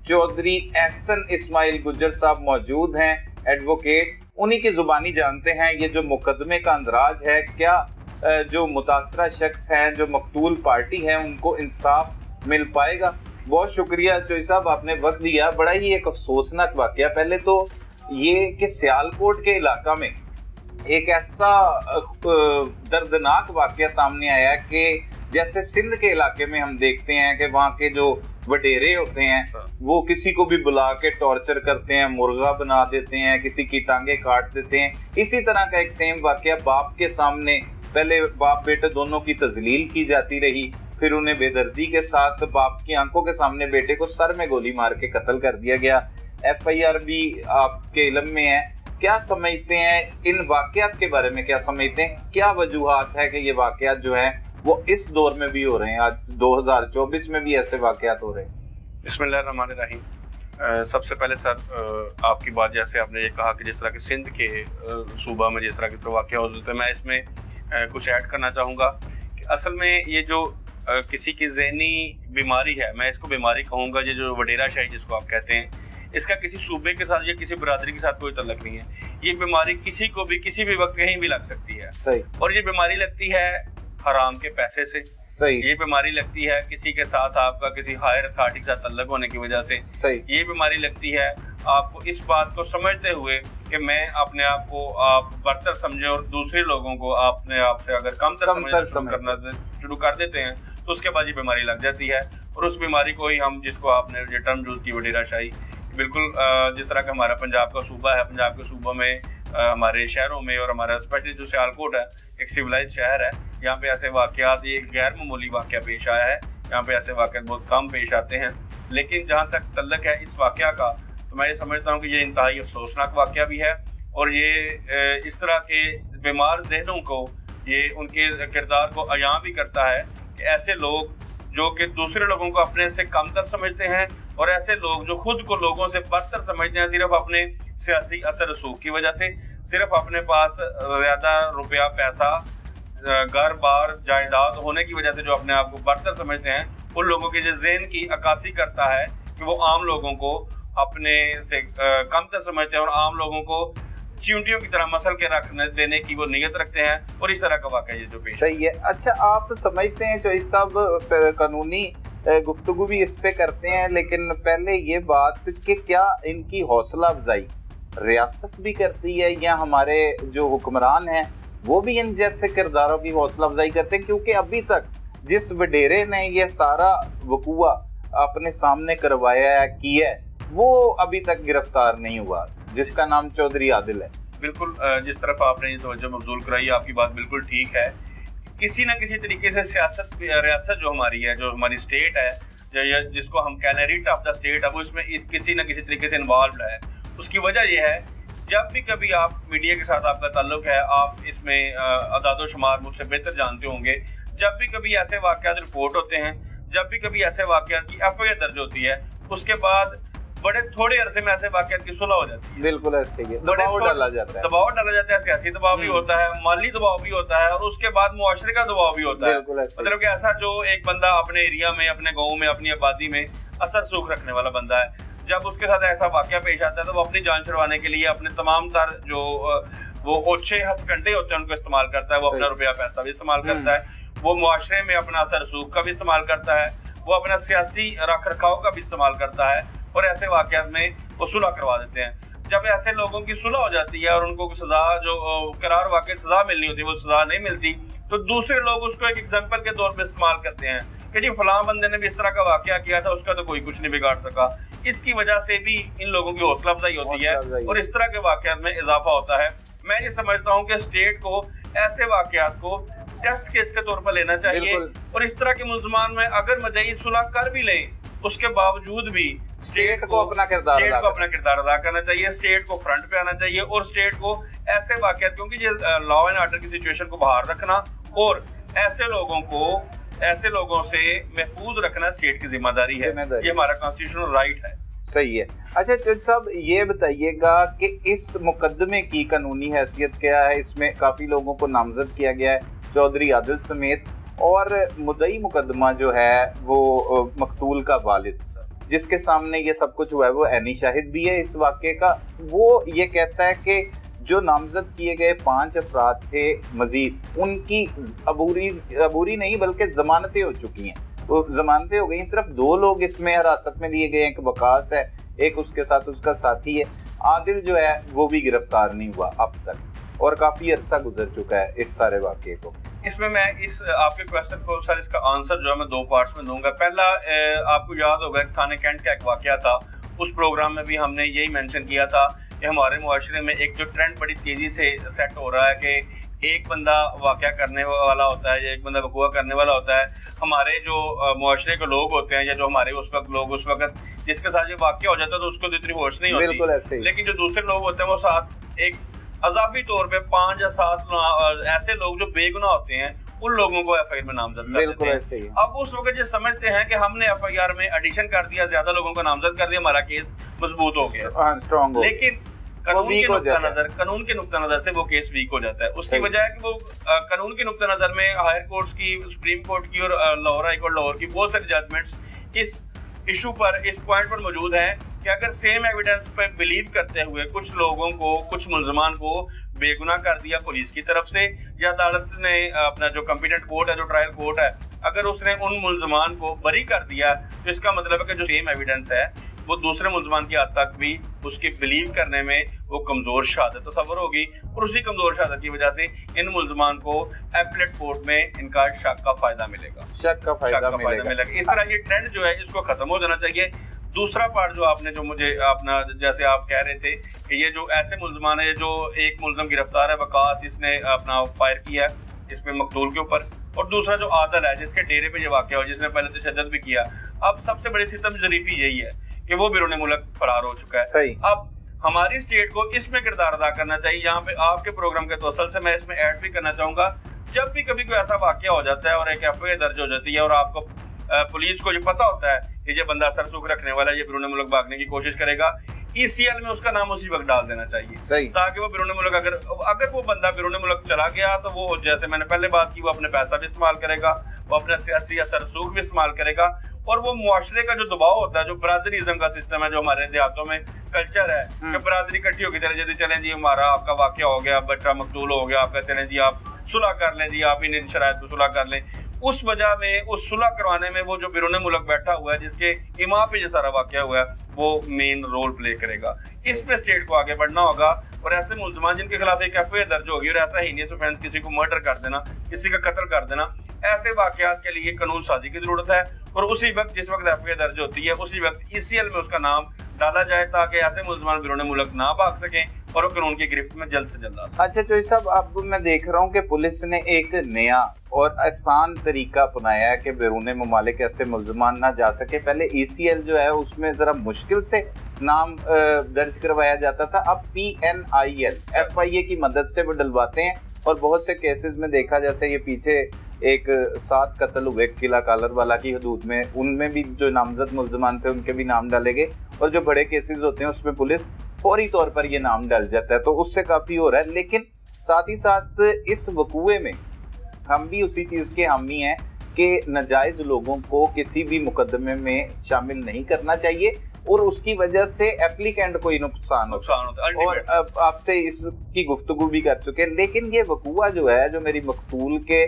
चौधरी एहसन इस्माइल गुज्जर साहब मौजूद हैं, एडवोकेट। उन्हीं की जुबानी जानते हैं ये जो मुकदमे का अंदराज है, क्या जो मुतासरा शख्स हैं, जो मकतूल पार्टी है, उनको इंसाफ मिल पाएगा। बहुत शुक्रिया चौधरी साहब, आपने वक्त दिया। बड़ा ही एक अफसोसनाक वाकया। पहले तो ये कि सियालकोट के इलाका में एक ऐसा दर्दनाक वाकया सामने आया कि जैसे सिंध के इलाके में हम देखते हैं कि वहाँ के जो वडेरे होते हैं वो किसी को भी बुला के टॉर्चर करते हैं, मुर्गा बना देते हैं, किसी की टांगे काट देते हैं। इसी तरह का एक सेम वाकया बाप के सामने, पहले बाप बेटे दोनों की तजलील की जाती रही, फिर उन्हें बेदर्दी के साथ बाप की आंखों के सामने बेटे को सर में गोली मार के कत्ल कर दिया गया। FIR भी आपके इल्म में है। क्या समझते हैं इन वाकयात के बारे में, क्या समझते हैं, क्या वजूहात है कि ये वाकयात जो हैं वो इस दौर में भी हो रहे हैं, आज 2024 में भी ऐसे वाकयात हो रहे हैं? बिस्मिल्लाहिर्रहमानिर्रहीम। सबसे पहले सर आपकी बात, जैसे आपने ये कहा कि जिस तरह के सिंध के सूबा में जिस तरह के वाकया होते हैं, मैं इसमें कुछ ऐड करना चाहूँगा कि असल में ये जो किसी की ज़हनी बीमारी है, मैं इसको बीमारी कहूँगा, ये जो वडेरा शाही जिसको आप कहते हैं, इसका किसी सूबे के साथ या किसी बरादरी के साथ कोई तल्लुक नहीं है। ये बीमारी किसी को भी किसी भी वक्त कहीं भी लग सकती है। सही। और ये बीमारी लगती है हराम के पैसे से। सही। ये बीमारी लगती है किसी के साथ आपका किसी हायर अथॉरिटी के साथ तल्लुक होने की वजह से। सही। ये बीमारी लगती है आपको इस बात को समझते हुए कि मैं अपने आप को आप बरतर समझे और दूसरे लोगों को आपने आपसे अगर कमतर करना शुरू कर देते हैं तो उसके बाद ये बीमारी लग जाती है। और उस बीमारी को ही हम, जिसको आपने जो टर्म यूज की वडेरा शाही, बिल्कुल जिस तरह का हमारा पंजाब का सूबा है, पंजाब के सूबा में हमारे शहरों में और हमारा स्पेशली जो सियालकोट है एक सिविलाइज शहर है, यहाँ पे ऐसे वाकयात, ये गैर मामूली वाकया पेश आया है। यहाँ पे ऐसे वाकयात बहुत कम पेश आते हैं। लेकिन जहाँ तक तल्लक है इस वाकया का, तो मैं ये समझता हूँ कि ये इंतहाई अफसोसनाक वाकया भी है और ये इस तरह के बीमार जहनों को, ये उनके किरदार को अयां भी करता है कि ऐसे लोग जो कि दूसरे लोगों को अपने से कमतर समझते हैं और ऐसे लोग जो खुद को लोगों से बदतर समझते हैं सिर्फ अपने सियासी असर रसूख की वजह से, सिर्फ अपने पास ज़्यादा रुपया पैसा घर बार जायदाद होने की वजह से जो अपने आप को बदतर समझते हैं, उन लोगों के जो ज़हन की अक्कासी करता है कि वो आम लोगों को अपने से कमतर समझते हैं और आम लोगों को चींटियों की तरह मसल के रखने देने की वो नियत रखते हैं और इस तरह का वाक़या ये जो पेश। सही है। अच्छा, आप समझते हैं चौधरी साहब कानूनी गुफ्तगू भी इस पे करते हैं, लेकिन पहले ये बात कि क्या इनकी हौसला अफजाई रियासत भी करती है या हमारे जो हुक्मरान हैं वो भी इन जैसे किरदारों की हौसला अफजाई करते हैं? क्योंकि अभी तक जिस वडेरे ने ये सारा वकूआ अपने सामने करवाया है, किया है, वो अभी तक गिरफ्तार नहीं हुआ, जिसका नाम चौधरी आदिल है। बिल्कुल, जिस तरफ आपने ये तवज्जो मबज़ूल कराई, आपकी बात बिल्कुल ठीक है। किसी न किसी तरीके से रियासत जो हमारी है, जो हमारी स्टेट है, जो जिसको हम कह लें रिट ऑफ द स्टेट, अब उसमें किसी न किसी तरीके से इन्वॉल्व है। उसकी वजह यह है, जब भी कभी आप मीडिया के साथ आपका ताल्लुक है, आप इसमें अदादोशुमार मुझसे बेहतर जानते होंगे, जब भी कभी ऐसे वाक़यात रिपोर्ट होते हैं, जब भी कभी ऐसे वाक़यात की FIR दर्ज होती है, उसके बाद बड़े थोड़े अरसे में ऐसे वाक़यात की सुलह हो जाती है। बिल्कुल ऐसे ही दबाव डाला जाता है, सियासी दबाव भी होता है, माली दबाव भी होता है और उसके बाद मुआशरे का दबाव भी होता है। मतलब कि ऐसा जो एक बंदा अपने एरिया में, अपने गाँव में, अपनी आबादी में असर सूख रखने वाला बंदा है, जब उसके साथ ऐसा वाक़या पेश आता है तो वो अपनी जान छुड़वाने के लिए अपने तमाम तर जो वो ओछे हथकंडे होते हैं उनको इस्तेमाल करता है, वो अपना रुपया पैसा भी इस्तेमाल करता है, वो मुआशरे में अपना असर रसूख का भी इस्तेमाल करता है, वो अपना सियासी रख रखाव का भी इस्तेमाल करता है और ऐसे वाक़यात में वो सुलह करवा देते हैं। जब ऐसे लोगों की सुलह हो जाती है और उनको सजा जो करार वाकई सजा मिलनी होती है वो सजा नहीं मिलती, तो दूसरे लोग उसको एक एग्जाम्पल के तौर पे इस्तेमाल करते हैं कि जी फलां बंदे ने भी इस तरह का वाकया किया था, उसका तो कोई कुछ नहीं बिगाड़ सका। इसकी वजह से भी इन लोगों की हौसला अफजाई होती है और इस तरह के वाकयात में इजाफा होता है। मैं ये समझता हूँ कि स्टेट को ऐसे वाकयात को टेस्ट केस के तौर पर लेना चाहिए और इस तरह के मुल्ज़मान में अगर मदई सुलह कर भी लें उसके बावजूद भी स्टेट को अपना किरदार अदा करना चाहिए, स्टेट को फ्रंट पे आना चाहिए और स्टेट को ऐसे वाकयात, क्योंकि ये लॉ एंड ऑर्डर की सिचुएशन को बाहर रखना और ऐसे लोगों से महफूज रखना स्टेट की जिम्मेदारी है। ये हमारा कॉन्स्टिट्यूशनल राइट है। सही है। अच्छा जज साहब ये बताइएगा कि इस मुकदमे की कानूनी हैसियत क्या है? इसमें काफी लोगों को नामजद किया गया है, चौधरी आदिल समेत, और मुद्दई मुकदमा जो है वो मकतूल का वालिद, जिसके सामने ये सब कुछ हुआ है, वो ऐनी शाहिद भी है इस वाक़े का। वो ये कहता है कि जो नामजद किए गए 5 अफराद थे मजीद, उनकी अबूरी नहीं बल्कि जमानतें हो चुकी हैं, वो जमानतें हो गई। सिर्फ 2 लोग इसमें हिरासत में लिए गए हैं, एक वकास है, एक उसके साथ उसका साथी है। आदिल जो है वो भी गिरफ्तार नहीं हुआ अब तक और काफी अरसा गुजर चुका है इस सारे वाक़े को। इसमें मैं इस आपके क्वेश्चन को सर इसका आंसर जो है मैं 2 पार्ट्स में दूंगा। पहला, आपको याद होगा थाने कैंट का एक वाकया था, उस प्रोग्राम में भी हमने यही मेंशन किया था कि हमारे मुआशरे में एक जो ट्रेंड बड़ी तेजी से सेट हो रहा है कि एक बंदा वाकया करने वाला होता है या एक बंदा वकूआ करने वाला होता है। हमारे जो मुआशरे के लोग होते हैं या जो हमारे उस वक्त जिसके साथ ये वाकया हो जाता है तो उसको तो इतनी होश नहीं होती, लेकिन जो दूसरे लोग होते हैं वो साथ एक अजाफी तौर पे 5 या 7 ऐसे लोग जो बेगुनाह होते हैं उन लोगों को एफआईआर में नामजद कर देते हैं। अब उस वक्त ये समझते हैं कि हमने एफआईआर में एडिशन कर दिया, ज्यादा लोगों को नामजद कर दिया, हमारा केस मजबूत हो गया, लेकिन कानून के नुक्ता नजर से वो केस वीक हो जाता है। उसकी वजह है कि वो कानून के नुक्ता नजर में हायर कोर्ट्स की, सुप्रीम कोर्ट की और लाहौर हाई कोर्ट लाहौर की बहुत सारी जजमेंट्स इस इशू पर, इस पॉइंट पर मौजूद है कि अगर सेम एविडेंस पर बिलीव करते हुए कुछ लोगों को, कुछ मुल्ज़मान को बेगुनाह कर दिया पुलिस की तरफ से या अदालत ने, अपना जो कॉम्पिटेंट कोर्ट है, जो ट्रायल कोर्ट है, अगर उसने उन मुल्ज़मान को बरी कर दिया तो इसका मतलब है कि जो सेम एविडेंस है वो दूसरे मुल्ज़मान की हद तक भी उसकी बिलीव करने में वो कमज़ोर शहादत तस्वर होगी और उसी कमज़ोर शहादत की वजह से इन मुल्ज़मान को एपलेट कोर्ट में इनका शक का फायदा मिलेगा, इस तरह ये ट्रेंड जो है इसको ख़त्म हो जाना चाहिए। दूसरा पार्ट जो आपने जो मुझे अपना, जैसे आप कह रहे थे कि ये जो ऐसे मुल्ज़मान है, जो एक मुल्ज़म गिरफ्तार है वकास, इसने अपना फायर किया इसमें मकतूल के ऊपर, और दूसरा जो आदिल है जिसके डेरे पे ये वाक़या हुआ, जिसने पहले तशद्दुद भी किया। अब सबसे बड़ी सितम ज़रीफ़ी यही है कि वो बिरूने मुल्क फरार हो चुका है। सही। अब हमारी स्टेट को इसमें किरदार अदा करना चाहिए। यहाँ पे आपके प्रोग्राम के तवसल से मैं इसमें ऐड भी करना चाहूँगा, जब भी कभी कोई ऐसा वाक़या हो जाता है और एक एफआईआर दर्ज हो जाती है और आपको पुलिस को ये पता होता है कि ये बंदा सर सुख रखने वाला है, ये बिरूने मुल्क भागने की कोशिश करेगा, ईसीएल में उसका नाम उसी वक्त डाल देना चाहिए ताकि वो बिरूने मुल्क, अगर वो बंदा बिरूने मुल्क चला गया तो वो, जैसे मैंने पहले बात की, वो अपने पैसा भी इस्तेमाल करेगा, वो अपना सियासी असर रसूख भी इस्तेमाल करेगा और वो मुआशरे का जो दबाव होता है, जो बरादरीज़म का सिस्टम है, जो हमारे देहातों में कल्चर है कि बरादरी इकट्ठी होगी, चलें जी हमारा आपका वाकया हो गया, बच्चा मकतूल हो गया, आपका चलें जी आप सुलह कर लें, जी आप इन शराइत को सुलह कर लें। उस वजह में, उस सुलह करवाने में वो जो बिरूने मुल्क बैठा हुआ है, जिसके इमाम पे ये सारा वाकया हुआ है, वो मेन रोल प्ले करेगा। इसमें स्टेट को आगे बढ़ना होगा और ऐसे मुल्ज़मान जिनके खिलाफ एक एफआईआर दर्ज होगी और ऐसा हीनियस ऑफेंस, किसी को मर्डर कर देना, किसी का कत्ल कर देना, ऐसे वाकयात के लिए कानून साजी की जरूरत है और उसी वक्त जिस वक्त एफआईआर दर्ज होती है उसी वक्त ईसीएल में उसका नाम डाला जाए ताकि ऐसे मुल्ज़मान बिरूने मुल्क ना भाग सकें और वो कानून की गिरफ्त में जल्द से जल्द आ सकें। अच्छा चौधरी साहब, अब मैं देख रहा हूँ कि पुलिस ने एक नया और आसान तरीका अपनाया है कि बिरूने ममालिक ऐसे मुल्ज़मान ना जा सके। पहले ईसीएल जो है उसमें जरा मुश्किल से नाम दर्ज करवाया जाता था, अब PNIL FIA की मदद से वो डलवाते हैं और बहुत से केसेस में देखा, जैसे ये पीछे एक 7 कत्ल हुए किला कालर वाला की हदूद में, उनमें भी जो नामजद मुल्ज़मान थे उनके भी नाम डाले गए और जो बड़े केसेस होते हैं उसमें पुलिस फौरी तौर पर ये नाम डाल जाता है, तो उससे काफ़ी हो रहा है। लेकिन साथ ही साथ इस वकूए में हम भी उसी चीज़ के हामी हैं कि नाजायज़ लोगों को किसी भी मुकदमे में शामिल नहीं करना चाहिए, اور اس کی وجہ سے ایپلیکینٹ کو ہی نقصان ہوتا ہے اور آپ سے اس کی گفتگو بھی کر چکے ہیں. لیکن یہ وقوع جو ہے جو میری مقتول کے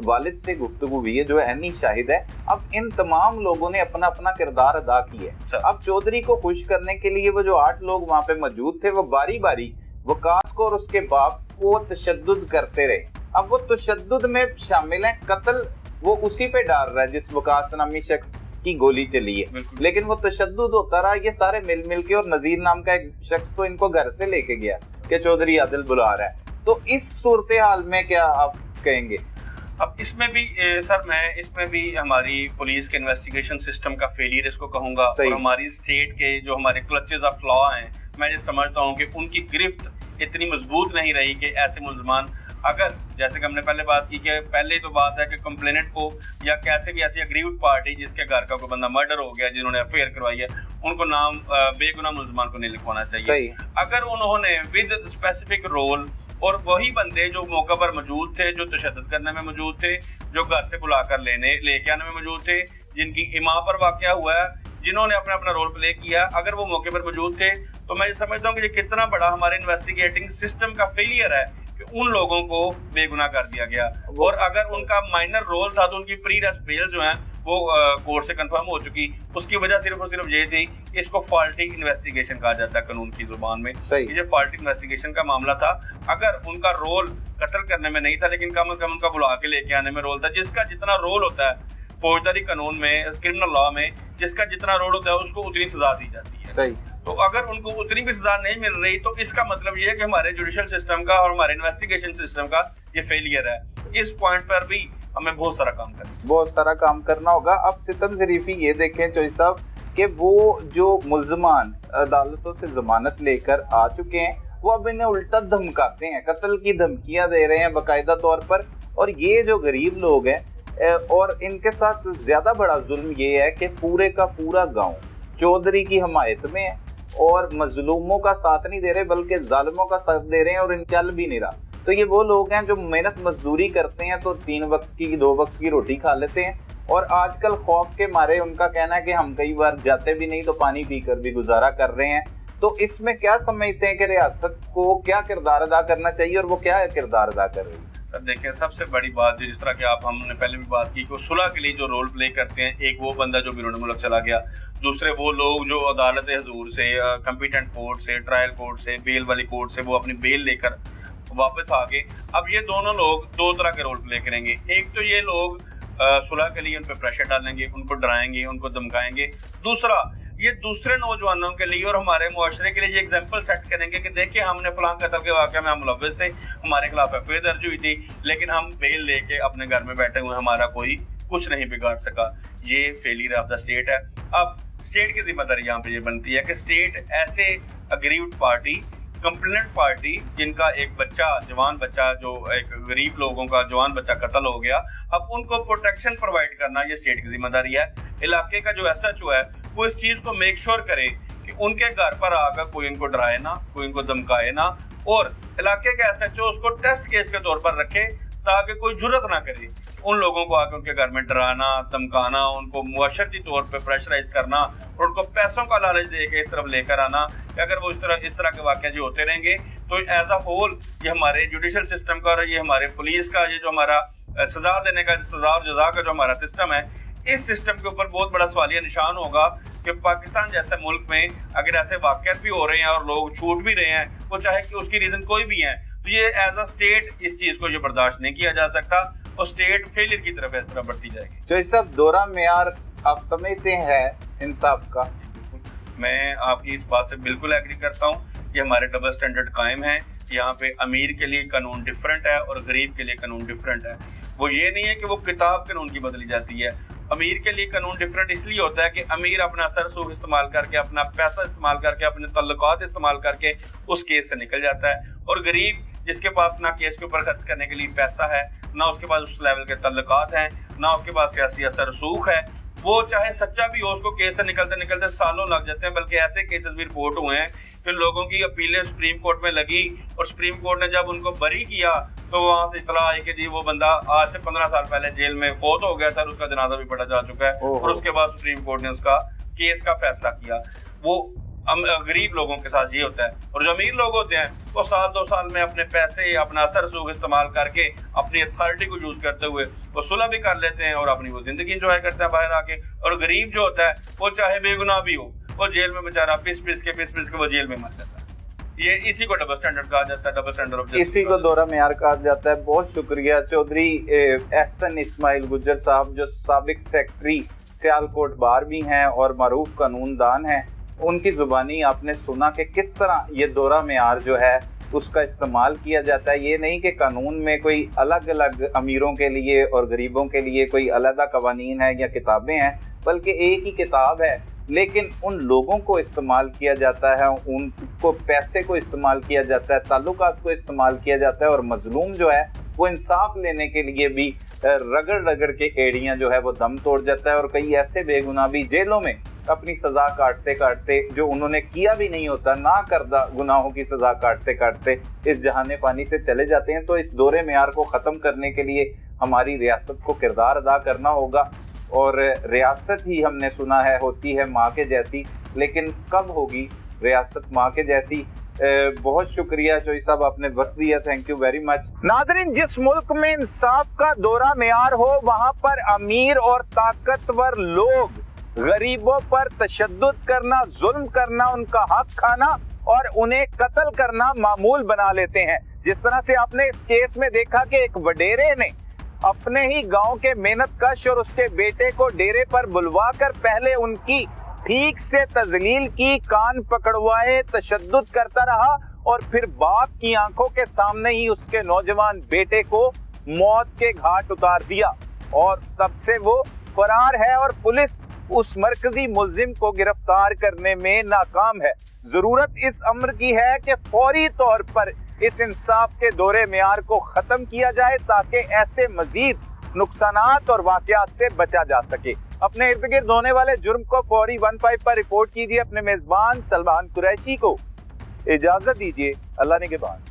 والد سے گفتگو ہوئی ہے جو عینی شاہد ہے, اب ان تمام لوگوں نے اپنا اپنا کردار ادا کیا ہے. اب چودھری کو خوش کرنے کے لیے وہ جو 8 لوگ وہاں پہ موجود تھے وہ باری باری وقاص کو اور اس کے باپ کو تشدد کرتے رہے. اب وہ تشدد میں شامل ہیں, قتل وہ اسی پہ ڈال رہا ہے جس وقاص نامی شخص کی گولی چلی ہے, لیکن وہ تشدد ہوتا رہا. یہ سارے مل کے, اور نذیر نام کا ایک شخص تو ان کو گھر سے لے کے گیا کہ چودھری عادل بلا رہا ہے. تو اس صورتحال میں کیا آپ کہیں گے؟ اب اس میں بھی سر میں اس میں بھی ہماری پولیس کے انویسٹیگیشن سسٹم کا فیلئر اس کو کہوں گا, اور ہماری اسٹیٹ کے جو ہمارے کلچز آف لا ہیں, میں یہ سمجھتا ہوں کہ ان کی گرفت اتنی مضبوط نہیں رہی کہ ایسے ملزمان, اگر جیسے کہ ہم نے پہلے بات کی کہ پہلے تو بات ہے کہ کمپلیننٹ کو یا کیسے بھی ایسی اگریوڈ پارٹی جس کے گھر کا کوئی بندہ مرڈر ہو گیا, جنہوں نے افیئر کروائی ہے, ان کو نام بے گناہ ملزمان کو نہیں لکھوانا چاہیے. اگر انہوں نے ود اسپیسیفک رول, اور وہی بندے جو موقع پر موجود تھے, جو تشدد کرنے میں موجود تھے, جو گھر سے بلا کر لے کے آنے میں موجود تھے, جن کی اماں پر واقعہ ہوا ہے, جنہوں نے اپنا رول پلے کیا, اگر وہ موقع پر موجود تھے, تو میں یہ سمجھتا ہوں کہ یہ کتنا بڑا ہمارے انویسٹیگیٹنگ سسٹم کا فیلئر ہے کہ ان لوگوں کو بے گناہ کر دیا گیا. اور اگر ان کا مائنر رول تھا تو ان کی پری ریسٹ بیل جو ہیں وہ کورٹ سے کنفرم ہو چکی. اس کی وجہ صرف اور صرف یہ تھی کہ اس کو فالٹی انویسٹیگیشن کہا جاتا ہے قانون کی زبان میں. یہ فالٹی انویسٹیگیشن کا معاملہ تھا. اگر ان کا رول قتل کرنے میں نہیں تھا, لیکن کم از کم ان کا بلا کے لے کے آنے میں رول تھا, جس کا جتنا رول ہوتا ہے فوجداری قانون میں, کرمنل لا میں, جس کا جتنا رول ہوتا ہے اس کو اتنی سزا دی جاتی ہے. تو اگر ان کو اتنی بھی سزا نہیں مل رہی تو اس کا مطلب یہ ہے کہ ہمارے جوڈیشل سسٹم کا اور ہمارے انویسٹیگیشن سسٹم کا یہ فیلئر ہے. اس پوائنٹ پر بھی ہمیں بہت سارا کام کرنا ہوگا. اب ستم ظریفی یہ دیکھیں چوئی صاحب کہ وہ جو ملزمان عدالتوں سے ضمانت لے کر آ چکے ہیں وہ اب انہیں الٹا دھمکاتے ہیں, قتل کی دھمکیاں دے رہے ہیں باقاعدہ طور پر. اور یہ جو غریب لوگ ہیں, اور ان کے ساتھ زیادہ بڑا ظلم یہ ہے کہ پورے کا پورا گاؤں چودھری کی حمایت میں ہے اور مظلوموں کا ساتھ نہیں دے رہے بلکہ ظالموں کا ساتھ دے رہے ہیں, اور ان چل بھی نہیں رہا. تو یہ وہ لوگ ہیں جو محنت مزدوری کرتے ہیں تو 3 وقت کی 2 وقت کی روٹی کھا لیتے ہیں, اور آج کل خوف کے مارے ان کا کہنا ہے کہ ہم کئی بار جاتے بھی نہیں تو پانی پی کر بھی گزارا کر رہے ہیں. تو اس میں کیا سمجھتے ہیں کہ ریاست کو کیا کردار ادا کرنا چاہیے اور وہ کیا کردار ادا کر رہی ہے؟ سر دیکھیں, سب سے بڑی بات جس طرح کہ ہم نے پہلے بھی بات کی کہ صلح کے لیے جو رول پلے کرتے ہیں, ایک وہ بندہ جو بیرون ملک چلا گیا, دوسرے وہ لوگ جو عدالت حضور سے, کمپیٹنٹ کورٹ سے, ٹرائل کورٹ سے, بیل والی کورٹ سے وہ اپنی بیل لے کر واپس آ گئے. اب یہ دونوں لوگ 2 طرح کے رول پلے کریں گے. ایک تو یہ لوگ صلح کے لیے ان پہ پریشر ڈالیں گے, ان کو ڈرائیں گے, ان کو دھمکائیں گے. دوسرا یہ دوسرے نوجوانوں کے لیے اور ہمارے معاشرے کے لیے یہ ایگزامپل سیٹ کریں گے کہ دیکھیں ہم نے فلاں قتل کے واقعہ میں ہم ملوث تھے, ہمارے خلاف ایف آئی آر درج ہوئی تھی, لیکن ہم بیل لے کے اپنے گھر میں بیٹھے ہوئے, ہمارا کوئی کچھ نہیں بگاڑ سکا. یہ فیلئر آف دا اسٹیٹ ہے. اب اسٹیٹ کی ذمہ داری یہاں پہ یہ بنتی ہے کہ اسٹیٹ ایسے اگریوڈ پارٹی, کمپلیننٹ پارٹی جن کا ایک بچہ, جوان بچہ, جو ایک غریب لوگوں کا جوان بچہ قتل ہو گیا, اب ان کو پروٹیکشن پرووائڈ کرنا یہ اسٹیٹ کی ذمہ داری ہے. علاقے کا جو ایس ایچ او ہے وہ اس چیز کو میک شور کرے کہ ان کے گھر پر آ کر کوئی ان کو ڈرائے نہ, کوئی ان کو دھمکائے نہ, اور علاقے کے ایس ایچ او اس کو ٹیسٹ کیس کے طور پر رکھے تاکہ کوئی جرت نہ کرے ان لوگوں کو آ کے ان کے گھر میں ڈرانا, دھمکانا, ان کو معاشرتی طور پہ پریشرائز کرنا اور ان کو پیسوں کا لالچ دے کے اس طرف لے کر آنا کہ اگر وہ اس طرح کے واقعہ جو ہوتے رہیں گے تو ایز اے ہول یہ ہمارے جوڈیشل سسٹم کا اور یہ ہمارے پولیس کا, یہ جو ہمارا سزا دینے کا, سزا اور جزا کا جو ہمارا سسٹم ہے, اس سسٹم کے اوپر بہت بڑا سوالیہ نشان ہوگا کہ پاکستان جیسے ملک میں اگر ایسے واقعات بھی ہو رہے ہیں اور لوگ چھوٹ بھی رہے ہیں, وہ چاہے کہ اس کی ریزن کوئی بھی ہے, تو یہ ایز اے اسٹیٹ اس چیز کو یہ برداشت نہیں کیا جا سکتا اور اسٹیٹ فیلئر کی طرف اس طرح بڑھتی جائے گی. جو سب دورہ معیار آپ سمجھتے ہیں انصاف کا؟ میں آپ کی اس بات سے بالکل ایگری کرتا ہوں. یہ ہمارے ڈبل سٹینڈرڈ قائم ہیں. یہاں پہ امیر کے لیے قانون ڈیفرنٹ ہے اور غریب کے لیے قانون ڈیفرنٹ ہے. وہ یہ نہیں ہے کہ وہ کتاب قانون کی بدلی جاتی ہے. امیر کے لیے قانون ڈیفرنٹ اس لیے ہوتا ہے کہ امیر اپنا اثر سوخ استعمال کر کے, اپنا پیسہ استعمال کر کے, اپنے تعلقات استعمال کر کے اس کیس سے نکل جاتا ہے, اور غریب جس کے پاس نہ کیس کے اوپر خرچ کرنے کے لیے پیسہ ہے, نہ اس کے پاس اس لیول کے تعلقات ہیں, نہ اس کے پاس سیاسی اثر رسوخ ہے, وہ چاہے سچا بھی ہو اس کو کیس سے نکلتے نکلتے سالوں لگ جاتے ہیں. بلکہ ایسے کیسز بھی رپورٹ ہوئے ہیں کہ لوگوں کی اپیلیں سپریم کورٹ میں لگی اور سپریم کورٹ نے جب ان کو بری کیا تو وہاں سے اطلاع آئی کہ جی وہ بندہ آج سے 15 سال پہلے جیل میں فوت ہو گیا تھا اور اس کا جنازہ بھی پڑھا جا چکا ہے, اور اس کے بعد سپریم کورٹ نے اس کا کیس کا فیصلہ کیا. वो गरीब लोगों के साथ ये होता है। और जो अमीर लोग होते हैं वो साल 2 साल में अपने पैसे, अपना असर सूख इस्तेमाल करके अपनी अथॉरिटी को यूज करते हुए वो सुलह भी कर लेते हैं और अपनी वो जिंदगी इंजॉय करते हैं बाहर आके। और गरीब जो होता है वो चाहे बेगुनाह भी हो, वो जेल में बेचारा पिस पिस के वो जेल में मर जाता है। ये इसी को डबल स्टैंडर्ड कहा जाता है, डबल स्टैंडर्ड ऑफ जस्टिस, इसी को दोहरा मेयार कहा जाता है। बहुत शुक्रिया चौधरी एहसन इस्माइल गुज्जर साहब, जो साबिक सेक्रेटरी सियालकोट बार भी हैं और मरूफ कानूनदान हैं। उनकी जुबानी आपने सुना कि किस तरह ये दोहरा मेयार जो है उसका इस्तेमाल किया जाता है। ये नहीं कि कानून में कोई अलग अलग अमीरों के लिए और गरीबों के लिए कोई अलग कवानीन है या किताबें हैं, बल्कि एक ही किताब है, लेकिन उन लोगों को इस्तेमाल किया जाता है, उनको पैसे को इस्तेमाल किया जाता है, ताल्लुकात को इस्तेमाल किया जाता है, और मजलूम जो है वो इंसाफ लेने के लिए भी रगड़ रगड़ के एड़ियाँ जो है वो दम तोड़ जाता है। और कई ऐसे बेगुनाह भी जेलों में अपनी सज़ा काटते काटते, जो उन्होंने किया भी नहीं होता, ना करदा गुनाहों की सज़ा काटते काटते इस जहाने पानी से चले जाते हैं। तो इस दोहरे मेयार को ख़त्म करने के लिए हमारी रियासत को किरदार अदा करना होगा। और रियासत ही हमने सुना है होती है माँ के जैसी, लेकिन कब होगी रियासत माँ के जैसी? बहुत शुक्रिया चोई साहब, आपने वक्त दिया, थैंक यू वेरी मच। नाज़रीन, जिस मुल्क में इंसाफ का दोहरा मेयार हो वहाँ पर अमीर और ताकतवर लोग गरीबों पर तशद्दुद करना, जुल्म करना, उनका हक खाना और उन्हें कत्ल करना मामूल बना लेते हैं। जिस तरह से आपने इस केस में देखा कि एक वडेरे ने अपने ही गांव के मेहनतकश और उसके बेटे को डेरे पर बुलवा कर पहले उनकी ठीक से तजलील की, कान पकड़वाए, तशद्दुद करता रहा और फिर बाप की आंखों के सामने ही उसके नौजवान बेटे को मौत के घाट उतार दिया। और तब से वो फरार है और पुलिस उस मरकजी मुल्जिम को गिरफ्तार करने में नाकाम है। जरूरत इस अम्र की है कि फौरी तौर पर इस इंसाफ के दोहरे मेयार को खत्म किया जाए ताकि ऐसे मजीद नुकसानात और वाकयात से बचा जा सके। अपने इर्द गिर्द होने वाले जुर्म को फौरी 15 पर रिपोर्ट कीजिए। अपने मेजबान सलमान कुरैशी को इजाजत दीजिए। अल्लाह निगहबान।